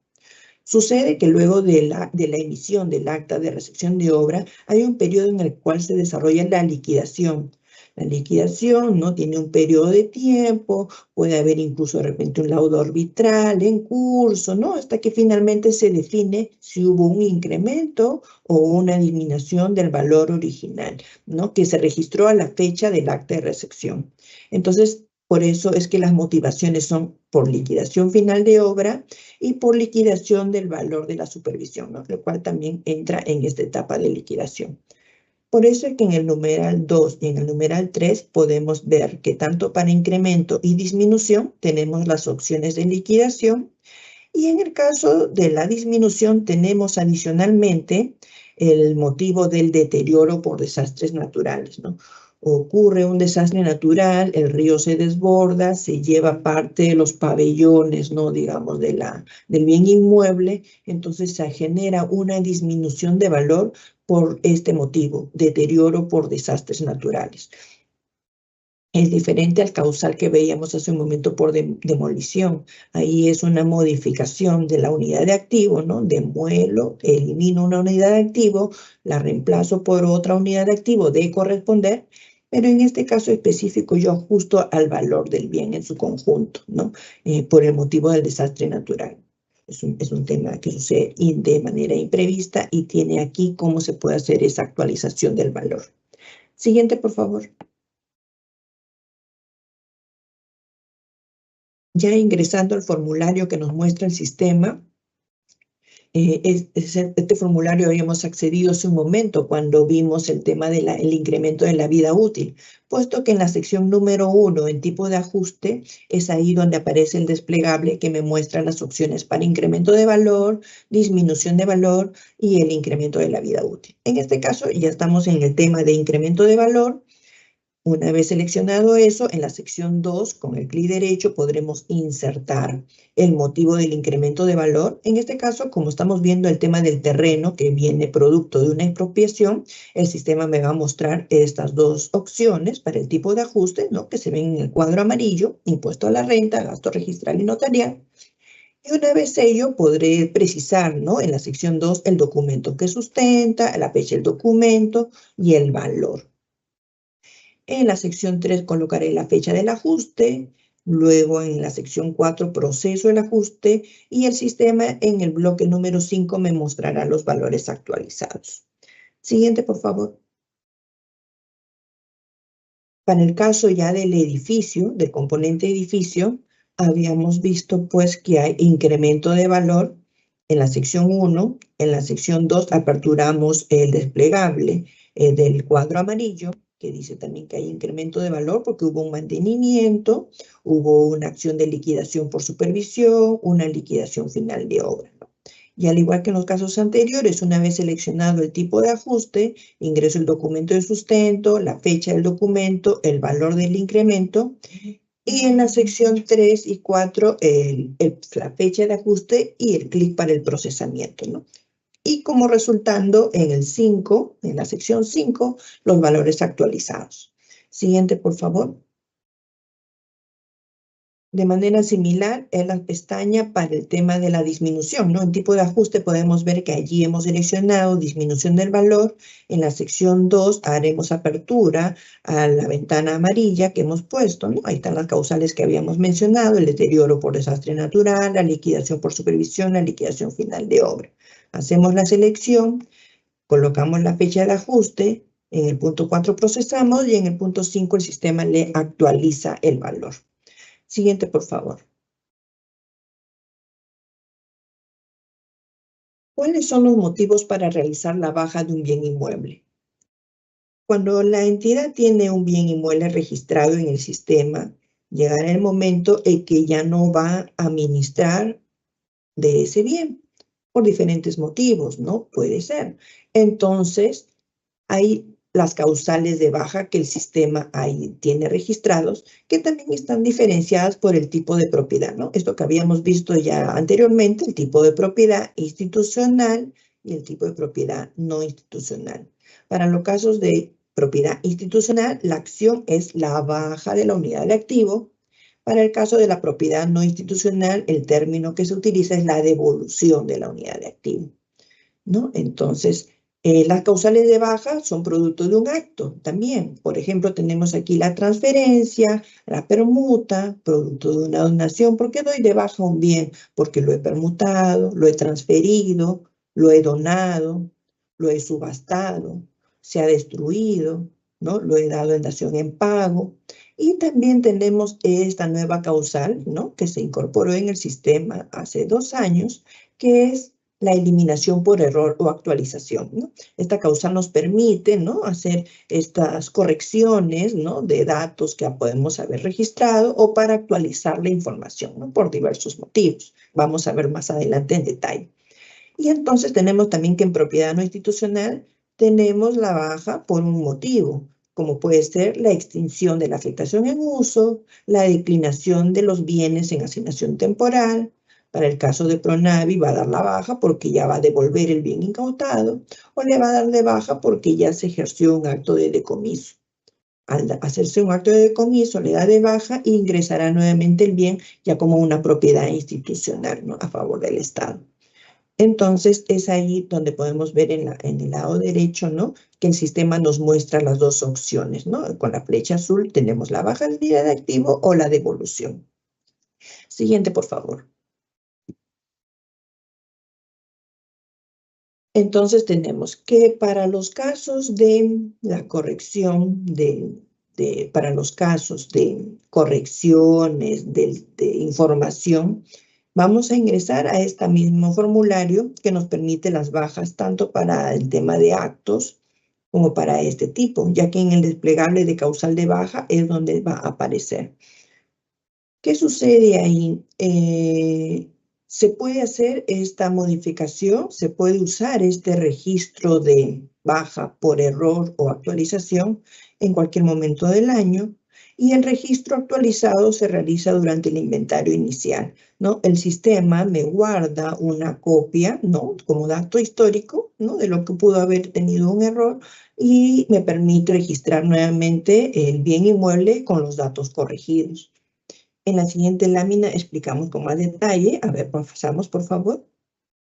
Sucede que luego de la emisión del acta de recepción de obra hay un periodo en el cual se desarrolla la liquidación. La liquidación no tiene un periodo de tiempo, puede haber incluso de repente un laudo arbitral en curso, ¿no? Hasta que finalmente se define si hubo un incremento o una disminución del valor original, ¿no? Que se registró a la fecha del acta de recepción. Entonces, por eso es que las motivaciones son por liquidación final de obra y por liquidación del valor de la supervisión, ¿no? Lo cual también entra en esta etapa de liquidación. Por eso es que en el numeral 2 y en el numeral 3 podemos ver que tanto para incremento y disminución tenemos las opciones de liquidación, y en el caso de la disminución tenemos adicionalmente el motivo del deterioro por desastres naturales, ¿no? Ocurre un desastre natural, el río se desborda, se lleva parte de los pabellones, ¿no? Digamos, del bien inmueble, entonces se genera una disminución de valor por este motivo, deterioro por desastres naturales. Es diferente al causal que veíamos hace un momento por demolición. Ahí es una modificación de la unidad de activo, ¿no? Demuelo, elimino una unidad de activo, la reemplazo por otra unidad de activo de corresponder, pero en este caso específico yo ajusto al valor del bien en su conjunto, ¿no? Por el motivo del desastre natural. Es un tema que sucede de manera imprevista y tiene aquí cómo se puede hacer esa actualización del valor. Siguiente, por favor. Ya ingresando al formulario que nos muestra el sistema, este formulario habíamos accedido hace un momento cuando vimos el tema del incremento de la vida útil, puesto que en la sección número 1, en tipo de ajuste, es ahí donde aparece el desplegable que me muestra las opciones para incremento de valor, disminución de valor y el incremento de la vida útil. En este caso ya estamos en el tema de incremento de valor. Una vez seleccionado eso, en la sección 2, con el clic derecho, podremos insertar el motivo del incremento de valor. En este caso, como estamos viendo el tema del terreno que viene producto de una expropiación, el sistema me va a mostrar estas dos opciones para el tipo de ajuste, ¿no? Que se ven en el cuadro amarillo, impuesto a la renta, gasto registral y notarial. Y una vez ello, podré precisar, ¿no? En la sección 2, el documento que sustenta, la fecha del documento y el valor. En la sección 3 colocaré la fecha del ajuste, luego en la sección 4 proceso el ajuste y el sistema en el bloque número 5 me mostrará los valores actualizados. Siguiente, por favor. Para el caso ya del edificio, del componente edificio, habíamos visto pues que hay incremento de valor en la sección 1, en la sección 2 aperturamos el desplegable del cuadro amarillo, que dice también que hay incremento de valor porque hubo un mantenimiento, hubo una acción de liquidación por supervisión, una liquidación final de obra, ¿no? Y al igual que en los casos anteriores, una vez seleccionado el tipo de ajuste, ingreso el documento de sustento, la fecha del documento, el valor del incremento, y en la sección 3 y 4, la fecha de ajuste y el clic para el procesamiento, ¿no? Y como resultando en el 5, en la sección 5, los valores actualizados. Siguiente, por favor. De manera similar, en la pestaña para el tema de la disminución, ¿no? En tipo de ajuste podemos ver que allí hemos seleccionado disminución del valor. En la sección 2 haremos apertura a la ventana amarilla que hemos puesto, ¿no? Ahí están las causales que habíamos mencionado, el deterioro por desastre natural, la liquidación por supervisión, la liquidación final de obra. Hacemos la selección, colocamos la fecha de ajuste, en el punto 4 procesamos y en el punto 5 el sistema le actualiza el valor. Siguiente, por favor. ¿Cuáles son los motivos para realizar la baja de un bien inmueble? Cuando la entidad tiene un bien inmueble registrado en el sistema, llegará el momento en que ya no va a administrar de ese bien, por diferentes motivos, ¿no? Puede ser. Entonces, hay las causales de baja que el sistema ahí tiene registrados, que también están diferenciadas por el tipo de propiedad, ¿no? Esto que habíamos visto ya anteriormente, el tipo de propiedad institucional y el tipo de propiedad no institucional. Para los casos de propiedad institucional, la acción es la baja de la unidad de activo. Para el caso de la propiedad no institucional, el término que se utiliza es la devolución de la unidad de activo, ¿no? Entonces, las causales de baja son producto de un acto también. Por ejemplo, tenemos aquí la transferencia, la permuta, producto de una donación. ¿Por qué doy de baja un bien? Porque lo he permutado, lo he transferido, lo he donado, lo he subastado, se ha destruido, ¿no? Lo he dado en dación en pago. Y también tenemos esta nueva causal, ¿no? Que se incorporó en el sistema hace 2 años, que es la eliminación por error o actualización, ¿no? Esta causal nos permite, ¿no?, hacer estas correcciones, ¿no?, de datos que podemos haber registrado o para actualizar la información, ¿no?, por diversos motivos. Vamos a ver más adelante en detalle. Y entonces tenemos también que en propiedad no institucional tenemos la baja por un motivo, como puede ser la extinción de la afectación en uso, la declinación de los bienes en asignación temporal. Para el caso de Pronavi va a dar la baja porque ya va a devolver el bien incautado, o le va a dar de baja porque ya se ejerció un acto de decomiso. Al hacerse un acto de decomiso, le da de baja e ingresará nuevamente el bien ya como una propiedad institucional, ¿no?, a favor del Estado. Entonces, es ahí donde podemos ver en el lado derecho, ¿no?, que el sistema nos muestra las dos opciones, ¿no? Con la flecha azul tenemos la baja de unidad de activo o la devolución. Siguiente, por favor. Entonces, tenemos que para los casos de la corrección para los casos de correcciones de información, vamos a ingresar a este mismo formulario que nos permite las bajas tanto para el tema de actos como para este tipo, ya que en el desplegable de causal de baja es donde va a aparecer. ¿Qué sucede ahí? Se puede hacer esta modificación, se puede usar este registro de baja por error o actualización en cualquier momento del año, y el registro actualizado se realiza durante el inventario inicial, ¿no? El sistema me guarda una copia, ¿no?, como dato histórico, ¿no?, de lo que pudo haber tenido un error y me permite registrar nuevamente el bien inmueble con los datos corregidos. En la siguiente lámina explicamos con más detalle. A ver, pasamos, por favor.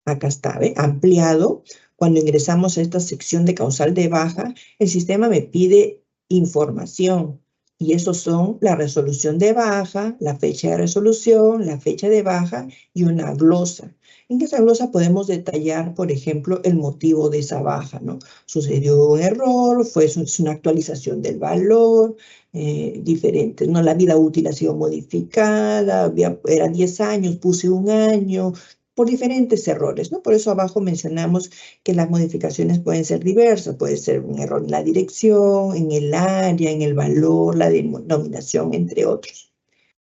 Acá está, ¿ve? Ampliado. Cuando ingresamos a esta sección de causal de baja, el sistema me pide información. Y esos son la resolución de baja, la fecha de resolución, la fecha de baja y una glosa. En esa glosa podemos detallar, por ejemplo, el motivo de esa baja, ¿no? Sucedió un error, fue una actualización del valor, diferentes, ¿no? La vida útil ha sido modificada, eran 10 años, puse un año, por diferentes errores, ¿no? Por eso abajo mencionamos que las modificaciones pueden ser diversas, puede ser un error en la dirección, en el área, en el valor, la denominación, entre otros.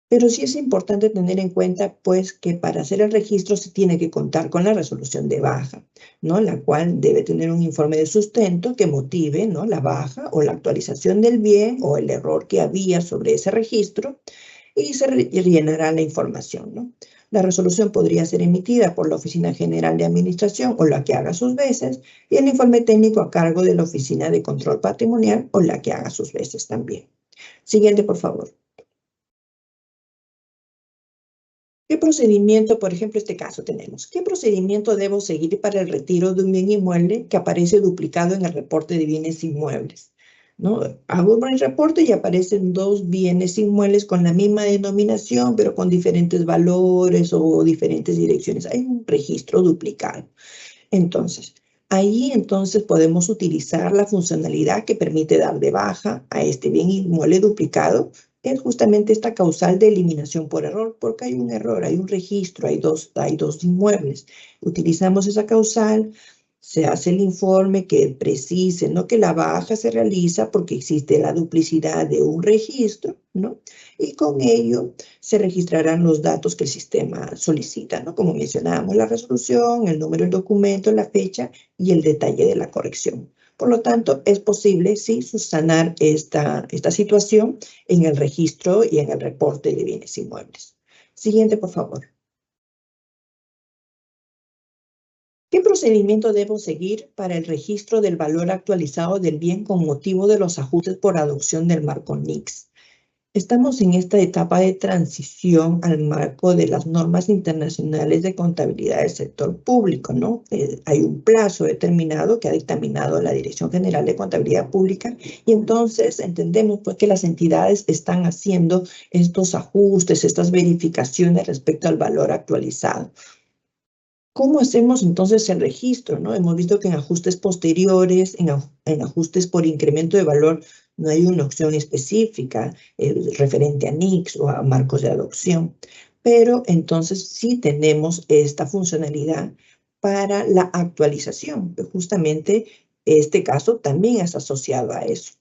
Pero sí es importante tener en cuenta, pues, que para hacer el registro se tiene que contar con la resolución de baja, ¿no?, la cual debe tener un informe de sustento que motive, ¿no?, la baja o la actualización del bien o el error que había sobre ese registro, y se rellenará la información, ¿no? La resolución podría ser emitida por la Oficina General de Administración o la que haga sus veces, y el informe técnico a cargo de la Oficina de Control Patrimonial o la que haga sus veces también. Siguiente, por favor. ¿Qué procedimiento, por ejemplo, este caso tenemos? ¿Qué procedimiento debo seguir para el retiro de un bien inmueble que aparece duplicado en el reporte de bienes inmuebles? ¿No? Hago un reporte y aparecen dos bienes inmuebles con la misma denominación, pero con diferentes valores o diferentes direcciones. Hay un registro duplicado. Entonces, ahí podemos utilizar la funcionalidad que permite dar de baja a este bien inmueble duplicado. Es justamente esta causal de eliminación por error, porque hay un error, hay un registro, hay dos inmuebles. Utilizamos esa causal, se hace el informe que precise, ¿no?, que la baja se realiza porque existe la duplicidad de un registro, ¿no? Y con ello se registrarán los datos que el sistema solicita, ¿no? Como mencionábamos, la resolución, el número del documento, la fecha y el detalle de la corrección. Por lo tanto, es posible, sí, subsanar esta situación en el registro y en el reporte de bienes inmuebles. Siguiente, por favor. ¿Qué procedimiento debo seguir para el registro del valor actualizado del bien con motivo de los ajustes por adopción del marco NICS? Estamos en esta etapa de transición al marco de las normas internacionales de contabilidad del sector público, ¿no? Hay un plazo determinado que ha dictaminado la Dirección General de Contabilidad Pública, y entonces entendemos, pues, que las entidades están haciendo estos ajustes, estas verificaciones respecto al valor actualizado. ¿Cómo hacemos entonces el registro, no? Hemos visto que en ajustes posteriores, en ajustes por incremento de valor, no hay una opción específica referente a NICS o a marcos de adopción. Pero entonces sí tenemos esta funcionalidad para la actualización, que justamente este caso también es asociado a eso.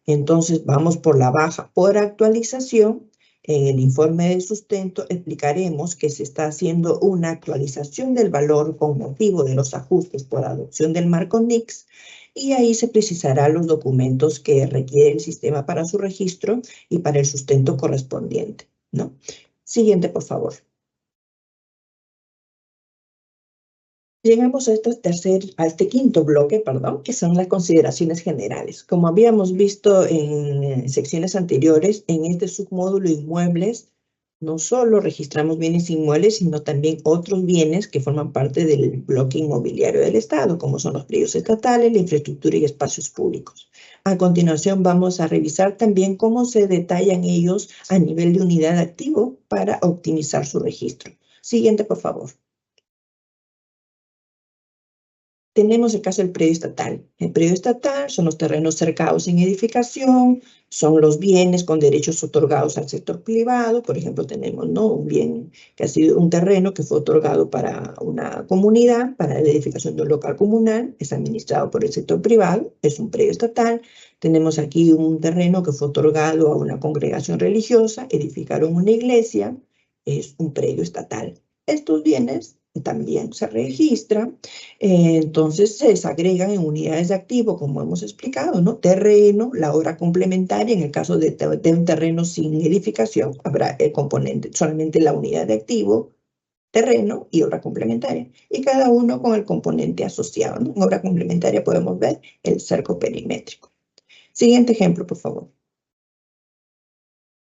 Entonces, vamos por la baja por actualización. En el informe de sustento explicaremos que se está haciendo una actualización del valor con motivo de los ajustes por adopción del marco NICS, y ahí se precisará los documentos que requiere el sistema para su registro y para el sustento correspondiente, ¿no? Siguiente, por favor. Llegamos a este quinto bloque, perdón, que son las consideraciones generales. Como habíamos visto en secciones anteriores, en este submódulo inmuebles, no solo registramos bienes inmuebles, sino también otros bienes que forman parte del bloque inmobiliario del Estado, como son los predios estatales, la infraestructura y espacios públicos. A continuación, vamos a revisar también cómo se detallan ellos a nivel de unidad de activo para optimizar su registro. Siguiente, por favor. Tenemos el caso del predio estatal. El predio estatal son los terrenos cercados en edificación, son los bienes con derechos otorgados al sector privado. Por ejemplo, tenemos, ¿no?, un bien que ha sido un terreno que fue otorgado para una comunidad, para la edificación de un local comunal, es administrado por el sector privado, es un predio estatal. Tenemos aquí un terreno que fue otorgado a una congregación religiosa, edificaron una iglesia, es un predio estatal. Estos bienes también se registran, entonces se desagregan en unidades de activo, como hemos explicado, ¿no? Terreno, la obra complementaria, en el caso de un terreno sin edificación, habrá el componente, solamente la unidad de activo, terreno y obra complementaria, y cada uno con el componente asociado, ¿no? En obra complementaria podemos ver el cerco perimétrico. Siguiente ejemplo, por favor.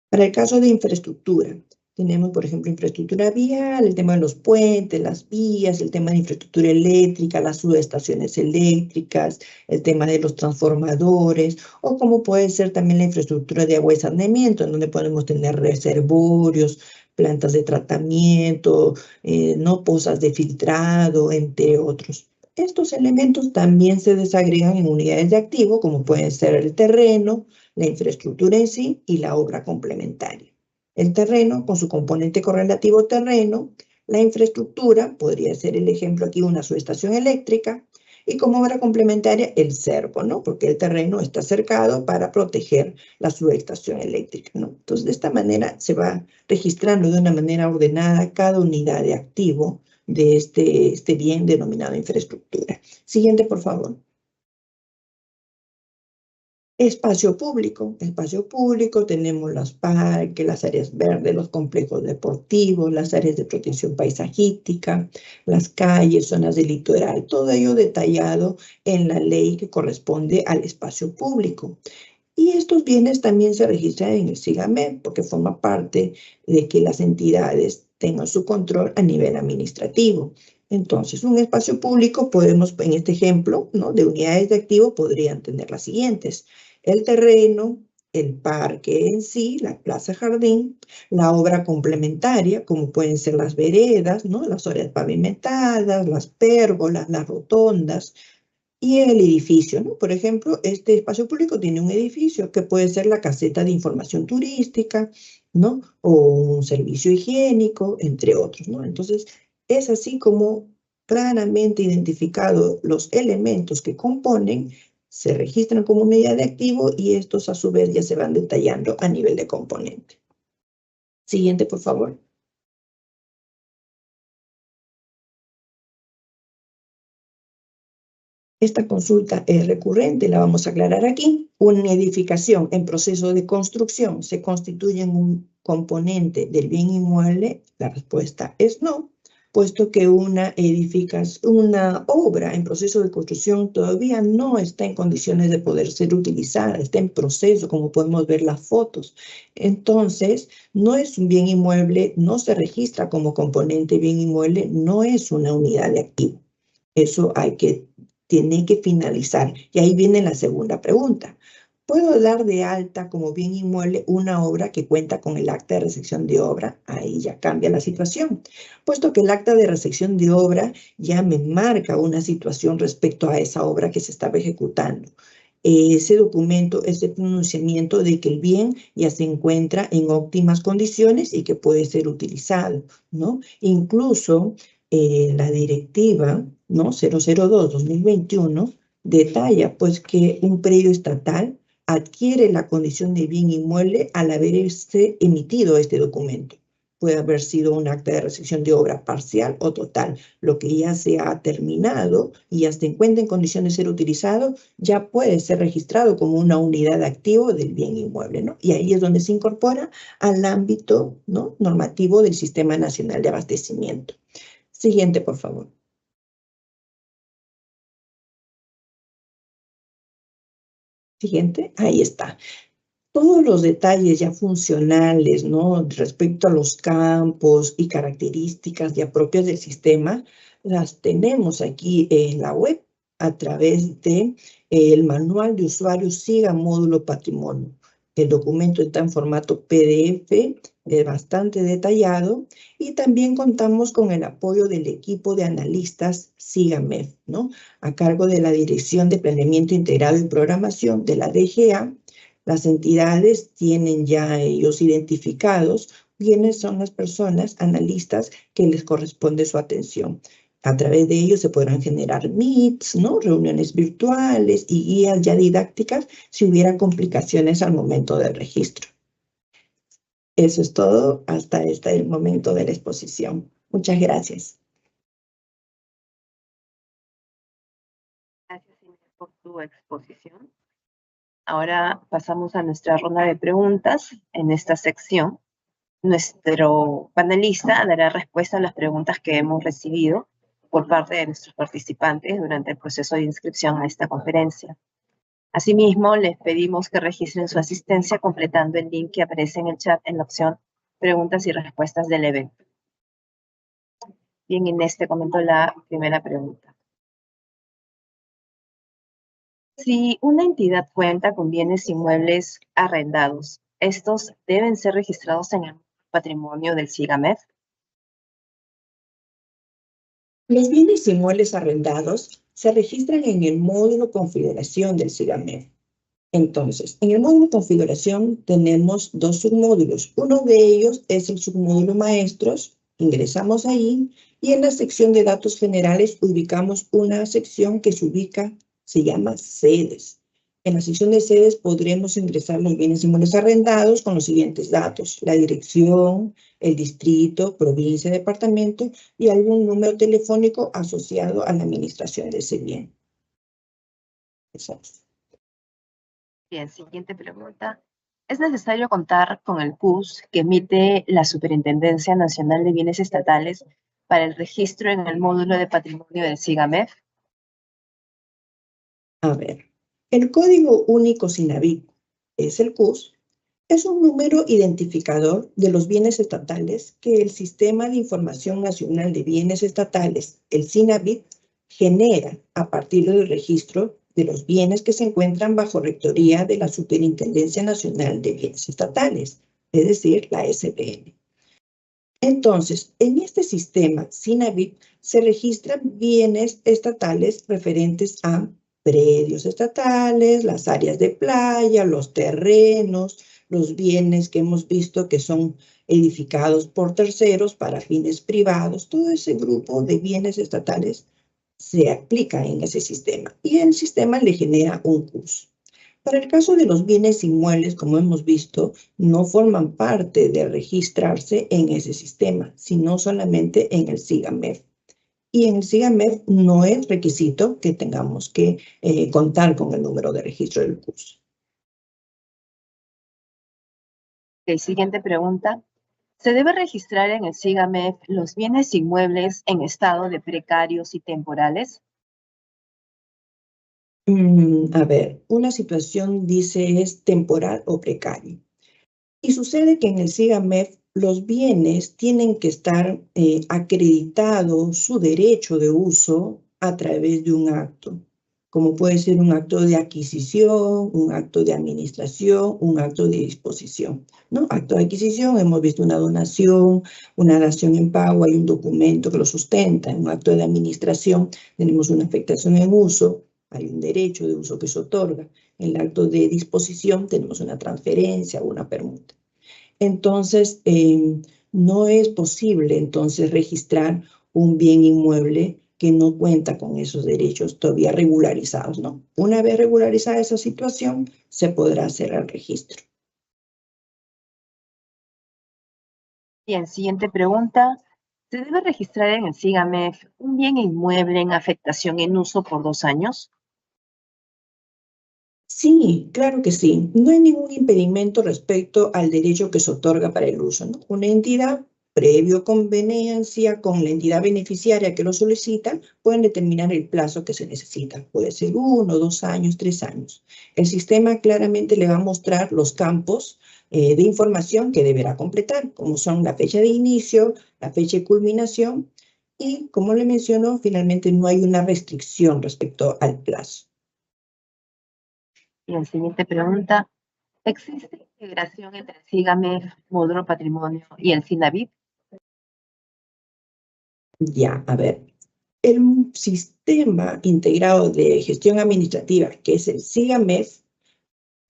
Para el caso de infraestructura, tenemos, por ejemplo, infraestructura vial, el tema de los puentes, las vías, el tema de infraestructura eléctrica, las subestaciones eléctricas, el tema de los transformadores, o como puede ser también la infraestructura de agua y saneamiento, en donde podemos tener reservorios, plantas de tratamiento, no pozas de filtrado, entre otros. Estos elementos también se desagregan en unidades de activo, como pueden ser el terreno, la infraestructura en sí y la obra complementaria. El terreno con su componente correlativo terreno, la infraestructura, podría ser el ejemplo aquí una subestación eléctrica, y como obra complementaria el cerco, ¿no? Porque el terreno está cercado para proteger la subestación eléctrica, ¿no? Entonces, de esta manera se va registrando de una manera ordenada cada unidad de activo de este bien denominado infraestructura. Siguiente, por favor. Espacio público, tenemos los parques, las áreas verdes, los complejos deportivos, las áreas de protección paisajística, las calles, zonas de litoral, todo ello detallado en la ley que corresponde al espacio público. Y estos bienes también se registran en el SIGAMEF porque forma parte de que las entidades tengan su control a nivel administrativo. Entonces, un espacio público podemos, en este ejemplo, ¿no?, de unidades de activo, podrían tener las siguientes: el terreno, el parque en sí, la plaza jardín, la obra complementaria, como pueden ser las veredas, ¿no?, las áreas pavimentadas, las pérgolas, las rotondas, y el edificio, ¿no? Por ejemplo, este espacio público tiene un edificio que puede ser la caseta de información turística, ¿no?, o un servicio higiénico, entre otros, ¿no? Entonces, es así como claramente identificados los elementos que componen, se registran como unidad de activo y estos a su vez ya se van detallando a nivel de componente. Siguiente, por favor. Esta consulta es recurrente, la vamos a aclarar aquí. Una edificación en proceso de construcción se constituye en un componente del bien inmueble. La respuesta es no, puesto que una obra en proceso de construcción todavía no está en condiciones de poder ser utilizada, está en proceso, como podemos ver las fotos. Entonces, no es un bien inmueble, no se registra como componente bien inmueble, no es una unidad de activo. Eso tiene que finalizar. Y ahí viene la segunda pregunta. ¿Puedo dar de alta como bien inmueble una obra que cuenta con el acta de recepción de obra? Ahí ya cambia la situación, puesto que el acta de recepción de obra ya me marca una situación respecto a esa obra que se estaba ejecutando. Ese documento es el pronunciamiento de que el bien ya se encuentra en óptimas condiciones y que puede ser utilizado, ¿no? Incluso la directiva, ¿no? 002/2021 detalla pues que un predio estatal adquiere la condición de bien inmueble al haberse emitido este documento. Puede haber sido un acta de recepción de obra parcial o total. Lo que ya se ha terminado y ya se encuentra en condición de ser utilizado, ya puede ser registrado como una unidad de activo del bien inmueble, ¿no? Y ahí es donde se incorpora al ámbito, ¿no?, normativo del Sistema Nacional de Abastecimiento. Siguiente, por favor. Siguiente, ahí está. Todos los detalles ya funcionales, ¿no?, respecto a los campos y características ya propias del sistema, las tenemos aquí en la web a través de el manual de usuario SIGA Módulo Patrimonio. El documento está en formato PDF, bastante detallado, y también contamos con el apoyo del equipo de analistas SIGAMEF, ¿no?, a cargo de la Dirección de Planeamiento Integrado y Programación de la DGA. Las entidades tienen ya ellos identificados quiénes son las personas analistas que les corresponde su atención. A través de ellos se podrán generar meets, ¿no?, reuniones virtuales y guías ya didácticas si hubiera complicaciones al momento del registro. Eso es todo hasta el momento de la exposición. Muchas gracias. Gracias, Inés, por tu exposición. Ahora pasamos a nuestra ronda de preguntas. En esta sección, nuestro panelista dará respuesta a las preguntas que hemos recibido por parte de nuestros participantes durante el proceso de inscripción a esta conferencia. Asimismo, les pedimos que registren su asistencia completando el link que aparece en el chat en la opción Preguntas y Respuestas del evento. Bien, Inés, te comento la primera pregunta. Si una entidad cuenta con bienes inmuebles arrendados, ¿estos deben ser registrados en el patrimonio del SIGAMEF? Los bienes inmuebles arrendados se registran en el módulo configuración del SIGAMEF. Entonces, en el módulo configuración tenemos dos submódulos. Uno de ellos es el submódulo maestros, ingresamos ahí, y en la sección de datos generales ubicamos una sección que se llama sedes. En la sección de sedes podremos ingresar los bienes inmuebles arrendados con los siguientes datos: la dirección, el distrito, provincia, departamento y algún número telefónico asociado a la administración de ese bien. Exacto. Bien, siguiente pregunta. ¿Es necesario contar con el CUS que emite la Superintendencia Nacional de Bienes Estatales para el registro en el módulo de patrimonio del SIGAMEF? A ver, el Código Único SINABIP, es el CUS, es un número identificador de los bienes estatales que el Sistema de Información Nacional de Bienes Estatales, el SINABIP, genera a partir del registro de los bienes que se encuentran bajo rectoría de la Superintendencia Nacional de Bienes Estatales, es decir, la SBN. Entonces, en este sistema SINABIP se registran bienes estatales referentes a predios estatales, las áreas de playa, los terrenos, los bienes que hemos visto que son edificados por terceros para fines privados. Todo ese grupo de bienes estatales se aplica en ese sistema y el sistema le genera un CUS. Para el caso de los bienes inmuebles, como hemos visto, no forman parte de registrarse en ese sistema, sino solamente en el SIGAMEF. Y en el SIGAMEF no es requisito que tengamos que contar con el número de registro del CUS. Siguiente pregunta. ¿Se debe registrar en el SIGAMEF los bienes inmuebles en estado de precarios y temporales? A ver, una situación dice es temporal o precario. Y sucede que en el SIGAMEF los bienes tienen que estar acreditados su derecho de uso a través de un acto, como puede ser un acto de adquisición, un acto de administración, un acto de disposición, ¿no? Acto de adquisición, hemos visto una dación en pago, hay un documento que lo sustenta. En un acto de administración tenemos una afectación en uso, hay un derecho de uso que se otorga. En el acto de disposición tenemos una transferencia o una permuta. Entonces, no es posible entonces registrar un bien inmueble que no cuenta con esos derechos todavía regularizados, ¿no? Una vez regularizada esa situación, se podrá hacer el registro. Bien, siguiente pregunta. ¿Se debe registrar en el SIGAMEF un bien inmueble en afectación en uso por 2 años? Sí, claro que sí. No hay ningún impedimento respecto al derecho que se otorga para el uso, ¿no? Una entidad, previo conveniencia con la entidad beneficiaria que lo solicita, pueden determinar el plazo que se necesita. Puede ser 1, 2 años, 3 años. El sistema claramente le va a mostrar los campos de información que deberá completar, como son la fecha de inicio, la fecha de culminación y, como le menciono, finalmente no hay una restricción respecto al plazo. Bien, siguiente pregunta. ¿Existe integración entre el SIGAMEF, Módulo Patrimonio y el SINAVIP? Ya, a ver. El sistema integrado de gestión administrativa, que es el SIGAMEF,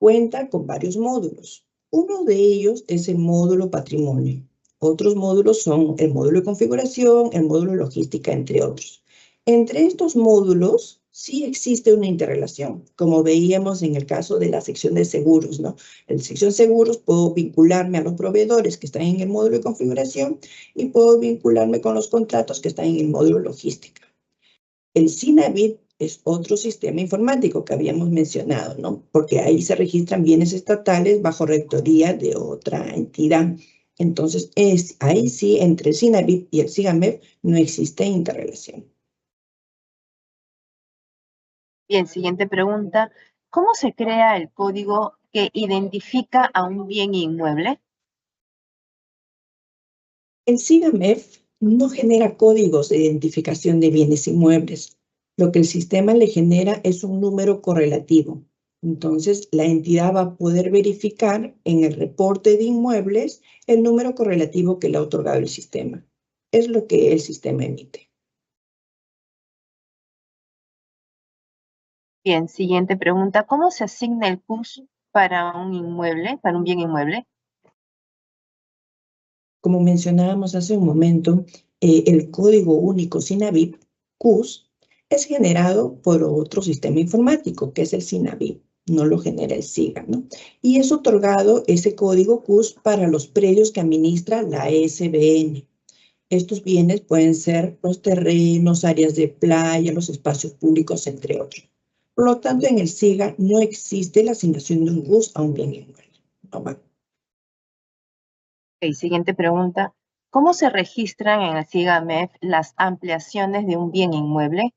cuenta con varios módulos. Uno de ellos es el módulo patrimonio. Otros módulos son el módulo de configuración, el módulo de logística, entre otros. Entre estos módulos sí existe una interrelación, como veíamos en el caso de la sección de seguros, ¿no? En la sección seguros puedo vincularme a los proveedores que están en el módulo de configuración y puedo vincularme con los contratos que están en el módulo logística. El SINAVIP es otro sistema informático que habíamos mencionado, ¿no? Porque ahí se registran bienes estatales bajo rectoría de otra entidad. Entonces, ahí sí, entre el SINAVIP y el SIGAMEF no existe interrelación. Bien, siguiente pregunta. ¿Cómo se crea el código que identifica a un bien inmueble? El SIGAMEF no genera códigos de identificación de bienes inmuebles. Lo que el sistema le genera es un número correlativo. Entonces, la entidad va a poder verificar en el reporte de inmuebles el número correlativo que le ha otorgado el sistema. Es lo que el sistema emite. Bien, siguiente pregunta. ¿Cómo se asigna el CUS para un inmueble, para un bien inmueble? Como mencionábamos hace un momento, el código único SINAVIP, CUS, es generado por otro sistema informático, que es el SINAVIP. No lo genera el SIGA, ¿no? Y es otorgado ese código CUS para los predios que administra la SBN. Estos bienes pueden ser los terrenos, áreas de playa, los espacios públicos, entre otros. Por lo tanto, en el SIGA no existe la asignación de un CUS a un bien inmueble. No va. Ok, siguiente pregunta. ¿Cómo se registran en el SIGAMEF las ampliaciones de un bien inmueble?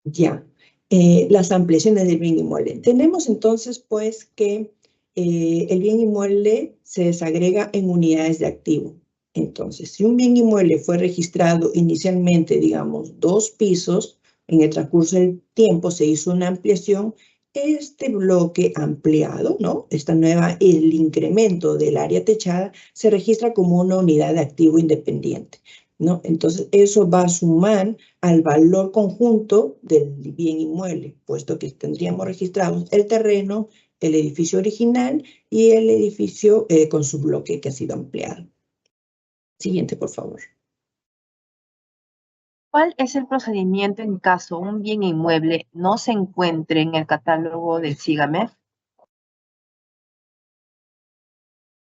Ya, las ampliaciones del bien inmueble. Tenemos entonces pues que el bien inmueble se desagrega en unidades de activo. Entonces, si un bien inmueble fue registrado inicialmente, digamos, 2 pisos, en el transcurso del tiempo se hizo una ampliación, este bloque ampliado, ¿no? El incremento del área techada se registra como una unidad de activo independiente, ¿no? Entonces, eso va a sumar al valor conjunto del bien inmueble, puesto que tendríamos registrados el terreno, el edificio original y el edificio con su bloque que ha sido ampliado. Siguiente, por favor. ¿Cuál es el procedimiento en caso un bien inmueble no se encuentre en el catálogo del SIGAMEF?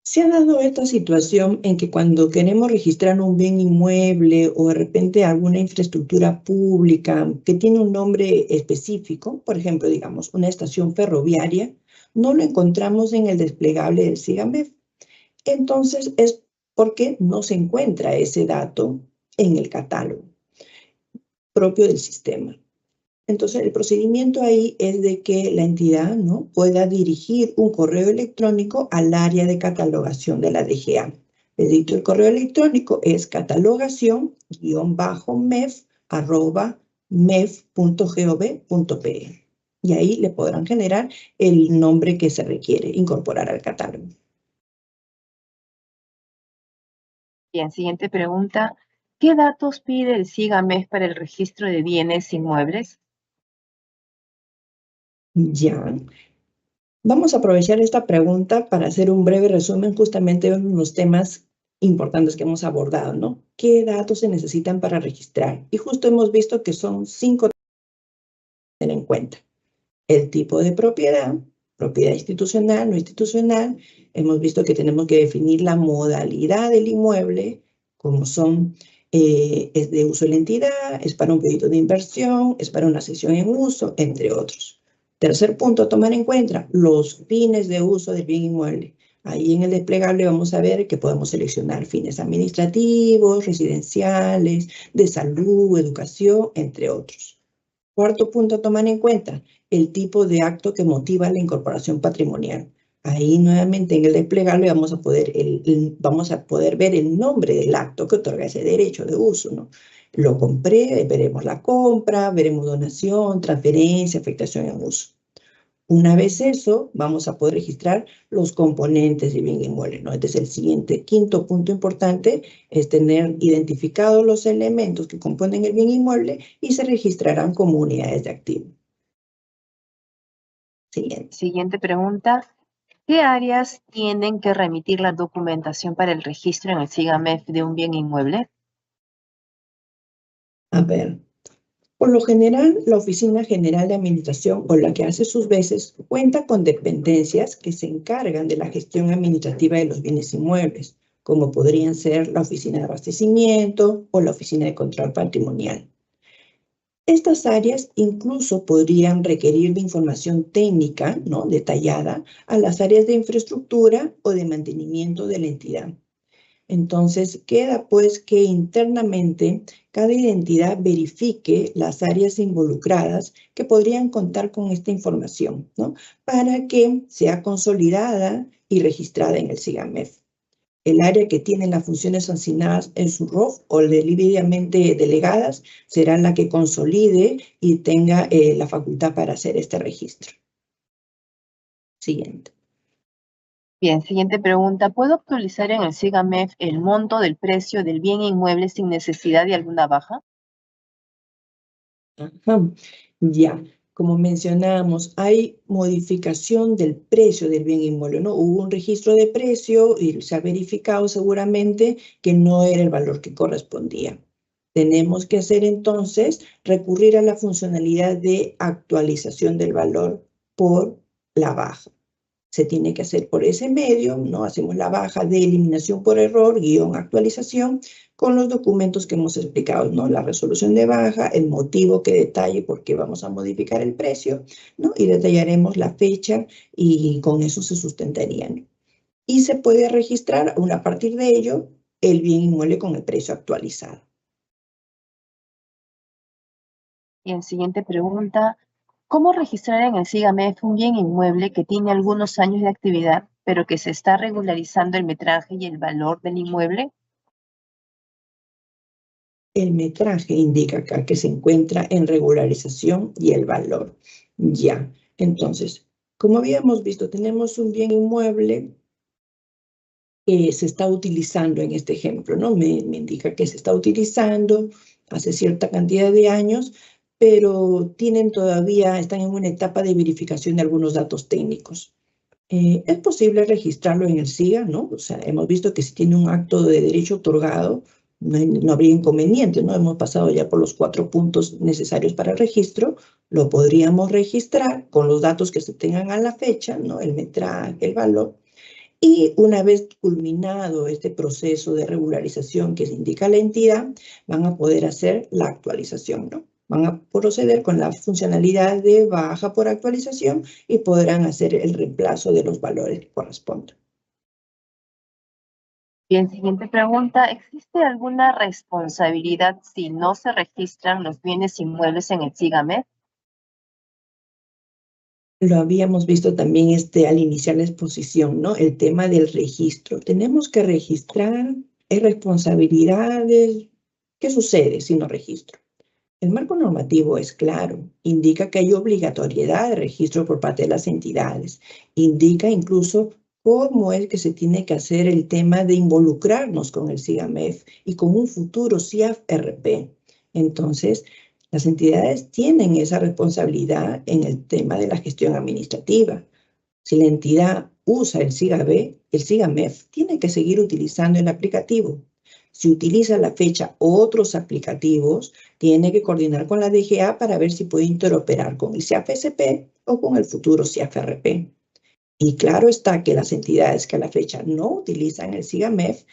Se ha dado esta situación en que cuando queremos registrar un bien inmueble o de repente alguna infraestructura pública que tiene un nombre específico, por ejemplo, digamos, una estación ferroviaria, no lo encontramos en el desplegable del SIGAMEF. Entonces es porque no se encuentra ese dato en el catálogo propio del sistema. Entonces, el procedimiento ahí es de que la entidad, ¿no?, pueda dirigir un correo electrónico al área de catalogación de la DGA. Le dicho, el correo electrónico es catalogación-mef@mef.gov.pe. Y ahí le podrán generar el nombre que se requiere incorporar al catálogo. Bien, siguiente pregunta. ¿Qué datos pide el SIGAMEF para el registro de bienes inmuebles? Ya. Vamos a aprovechar esta pregunta para hacer un breve resumen justamente de unos temas importantes que hemos abordado, ¿no? qué datos se necesitan para registrar. Y justo hemos visto que son 5 a tener en cuenta. El tipo de propiedad institucional, no institucional. Hemos visto que tenemos que definir la modalidad del inmueble, como son, es de uso de la entidad, es para un proyecto de inversión, es para una cesión en uso, entre otros. Tercer punto a tomar en cuenta, los fines de uso del bien inmueble. Ahí en el desplegable vamos a ver que podemos seleccionar fines administrativos, residenciales, de salud, educación, entre otros. Cuarto punto a tomar en cuenta, el tipo de acto que motiva la incorporación patrimonial. Ahí nuevamente en el desplegable vamos a poder ver el nombre del acto que otorga ese derecho de uso, ¿no? Lo compré, veremos la compra, veremos donación, transferencia, afectación en uso. Una vez eso, vamos a poder registrar los componentes del bien inmueble, ¿no? Entonces, el siguiente, quinto punto importante es tener identificados los elementos que componen el bien inmueble y se registrarán como unidades de activo. Siguiente pregunta. ¿Qué áreas tienen que remitir la documentación para el registro en el SIGAMEF de un bien inmueble? A ver. Por lo general, la Oficina General de Administración, o la que hace sus veces, cuenta con dependencias que se encargan de la gestión administrativa de los bienes inmuebles, como podrían ser la Oficina de Abastecimiento o la Oficina de Control Patrimonial. Estas áreas incluso podrían requerir de información técnica, ¿no?, detallada a las áreas de infraestructura o de mantenimiento de la entidad. Entonces, queda pues que internamente cada identidad verifique las áreas involucradas que podrían contar con esta información, ¿no?, para que sea consolidada y registrada en el SIGAMEF. El área que tiene las funciones asignadas en su ROF o debidamente delegadas será la que consolide y tenga la facultad para hacer este registro. Siguiente. Bien, siguiente pregunta. ¿Puedo actualizar en el SIGAMEF el monto del precio del bien inmueble sin necesidad de alguna baja? Ajá. Ya, como mencionábamos, hay modificación del precio del bien inmueble, ¿no? Hubo un registro de precio y se ha verificado seguramente que no era el valor que correspondía. Tenemos que hacer entonces recurrir a la funcionalidad de actualización del valor por la baja. Se tiene que hacer por ese medio, ¿no? Hacemos la baja de eliminación por error, _actualización, con los documentos que hemos explicado, ¿no? La resolución de baja, el motivo que detalle por qué vamos a modificar el precio, ¿no? Y detallaremos la fecha y con eso se sustentaría, ¿no? Y se puede registrar a partir de ello el bien inmueble con el precio actualizado. Bien, siguiente pregunta. ¿Cómo registrar en el SIGAMEF un bien inmueble que tiene algunos años de actividad, pero que se está regularizando el metraje y el valor del inmueble? El metraje indica acá que se encuentra en regularización y el valor. Ya, entonces, como habíamos visto, tenemos un bien inmueble que se está utilizando en este ejemplo, ¿no? Me indica que se está utilizando hace cierta cantidad de años, pero están en una etapa de verificación de algunos datos técnicos. Es posible registrarlo en el SIGA, ¿no? O sea, hemos visto que si tiene un acto de derecho otorgado, no habría inconveniente, ¿no? Hemos pasado ya por los 4 puntos necesarios para el registro, lo podríamos registrar con los datos que se tengan a la fecha, ¿no? El metraje, el valor. Y una vez culminado este proceso de regularización que se indica la entidad, van a poder hacer la actualización, ¿no? Van a proceder con la funcionalidad de baja por actualización y podrán hacer el reemplazo de los valores que correspondan. Bien, siguiente pregunta. ¿Existe alguna responsabilidad si no se registran los bienes inmuebles en el SIGAMEF? Lo habíamos visto también al iniciar la exposición, ¿no? El tema del registro. Tenemos que registrar, hay responsabilidades. ¿Qué sucede si no registro? El marco normativo es claro, indica que hay obligatoriedad de registro por parte de las entidades, indica incluso cómo es que se tiene que hacer el tema de involucrarnos con el SIGAMEF y con un futuro CIAF-RP. Entonces, las entidades tienen esa responsabilidad en el tema de la gestión administrativa. Si la entidad usa el SIGAMEF tiene que seguir utilizando el aplicativo. Si utiliza la fecha otros aplicativos, tiene que coordinar con la DGA para ver si puede interoperar con el CIAF-SP o con el futuro CIAF-RP. Y claro está que las entidades que a la fecha no utilizan el SIGAMEF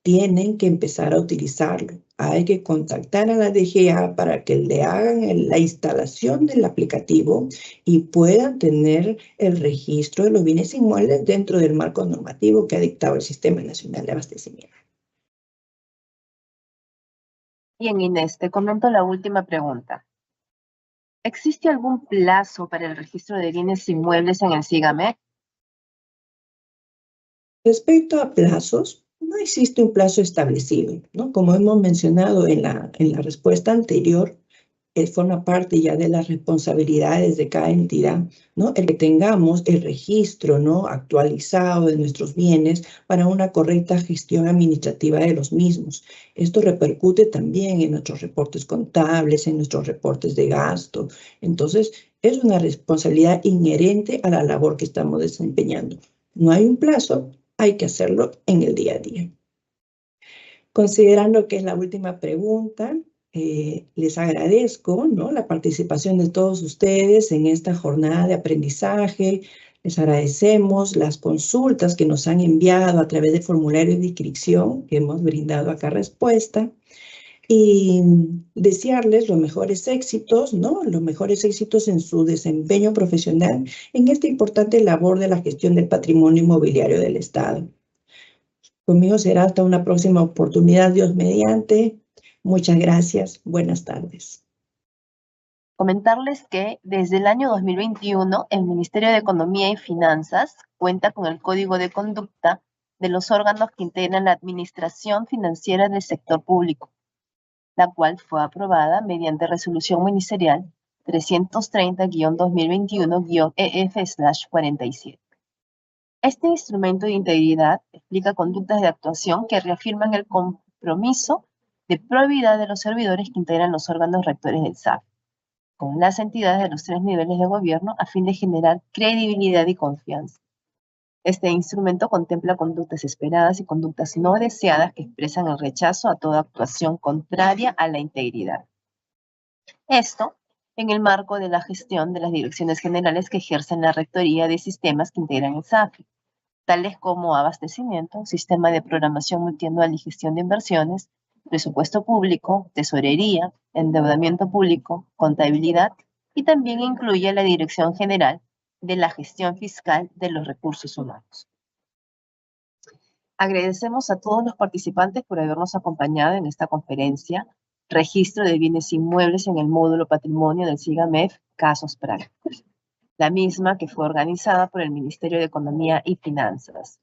tienen que empezar a utilizarlo. Hay que contactar a la DGA para que le hagan la instalación del aplicativo y puedan tener el registro de los bienes inmuebles dentro del marco normativo que ha dictado el Sistema Nacional de Abastecimiento. Bien, Inés, te comento la última pregunta. ¿Existe algún plazo para el registro de bienes inmuebles en el SIGAMEF? Respecto a plazos, no existe un plazo establecido, ¿no? Como hemos mencionado en la respuesta anterior, forma parte ya de las responsabilidades de cada entidad, ¿no? El que tengamos el registro, ¿no?, actualizado de nuestros bienes para una correcta gestión administrativa de los mismos. Esto repercute también en nuestros reportes contables, en nuestros reportes de gasto. Entonces, es una responsabilidad inherente a la labor que estamos desempeñando. No hay un plazo, hay que hacerlo en el día a día. Considerando que es la última pregunta, les agradezco, ¿no?, la participación de todos ustedes en esta jornada de aprendizaje. Les agradecemos las consultas que nos han enviado a través de formularios de inscripción que hemos brindado acá respuesta. Y desearles los mejores éxitos, ¿no?, los mejores éxitos en su desempeño profesional en esta importante labor de la gestión del patrimonio inmobiliario del Estado. Conmigo será hasta una próxima oportunidad, Dios mediante. Muchas gracias. Buenas tardes. Comentarles que desde el año 2021 el Ministerio de Economía y Finanzas cuenta con el Código de Conducta de los órganos que integran la administración financiera del sector público, la cual fue aprobada mediante resolución ministerial 330-2021-EF/47. Este instrumento de integridad explica conductas de actuación que reafirman el compromiso de probidad de los servidores que integran los órganos rectores del SAF con las entidades de los 3 niveles de gobierno a fin de generar credibilidad y confianza. Este instrumento contempla conductas esperadas y conductas no deseadas que expresan el rechazo a toda actuación contraria a la integridad. Esto en el marco de la gestión de las direcciones generales que ejercen la rectoría de sistemas que integran el SAFI, tales como abastecimiento, sistema de programación multianual y gestión de inversiones, presupuesto público, tesorería, endeudamiento público, contabilidad, y también incluye la Dirección General de la Gestión Fiscal de los Recursos Humanos. Agradecemos a todos los participantes por habernos acompañado en esta conferencia, Registro de Bienes Inmuebles en el módulo Patrimonio del SIGAMEF, Casos Prácticos. La misma que fue organizada por el Ministerio de Economía y Finanzas.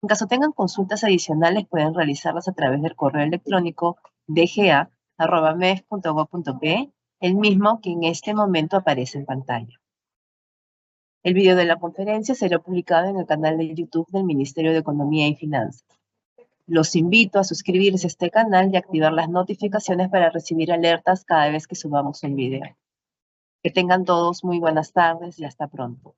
En caso tengan consultas adicionales, pueden realizarlas a través del correo electrónico dga@mef.gov.pe, el mismo que en este momento aparece en pantalla. El video de la conferencia será publicado en el canal de YouTube del Ministerio de Economía y Finanzas. Los invito a suscribirse a este canal y activar las notificaciones para recibir alertas cada vez que subamos un video. Que tengan todos muy buenas tardes y hasta pronto.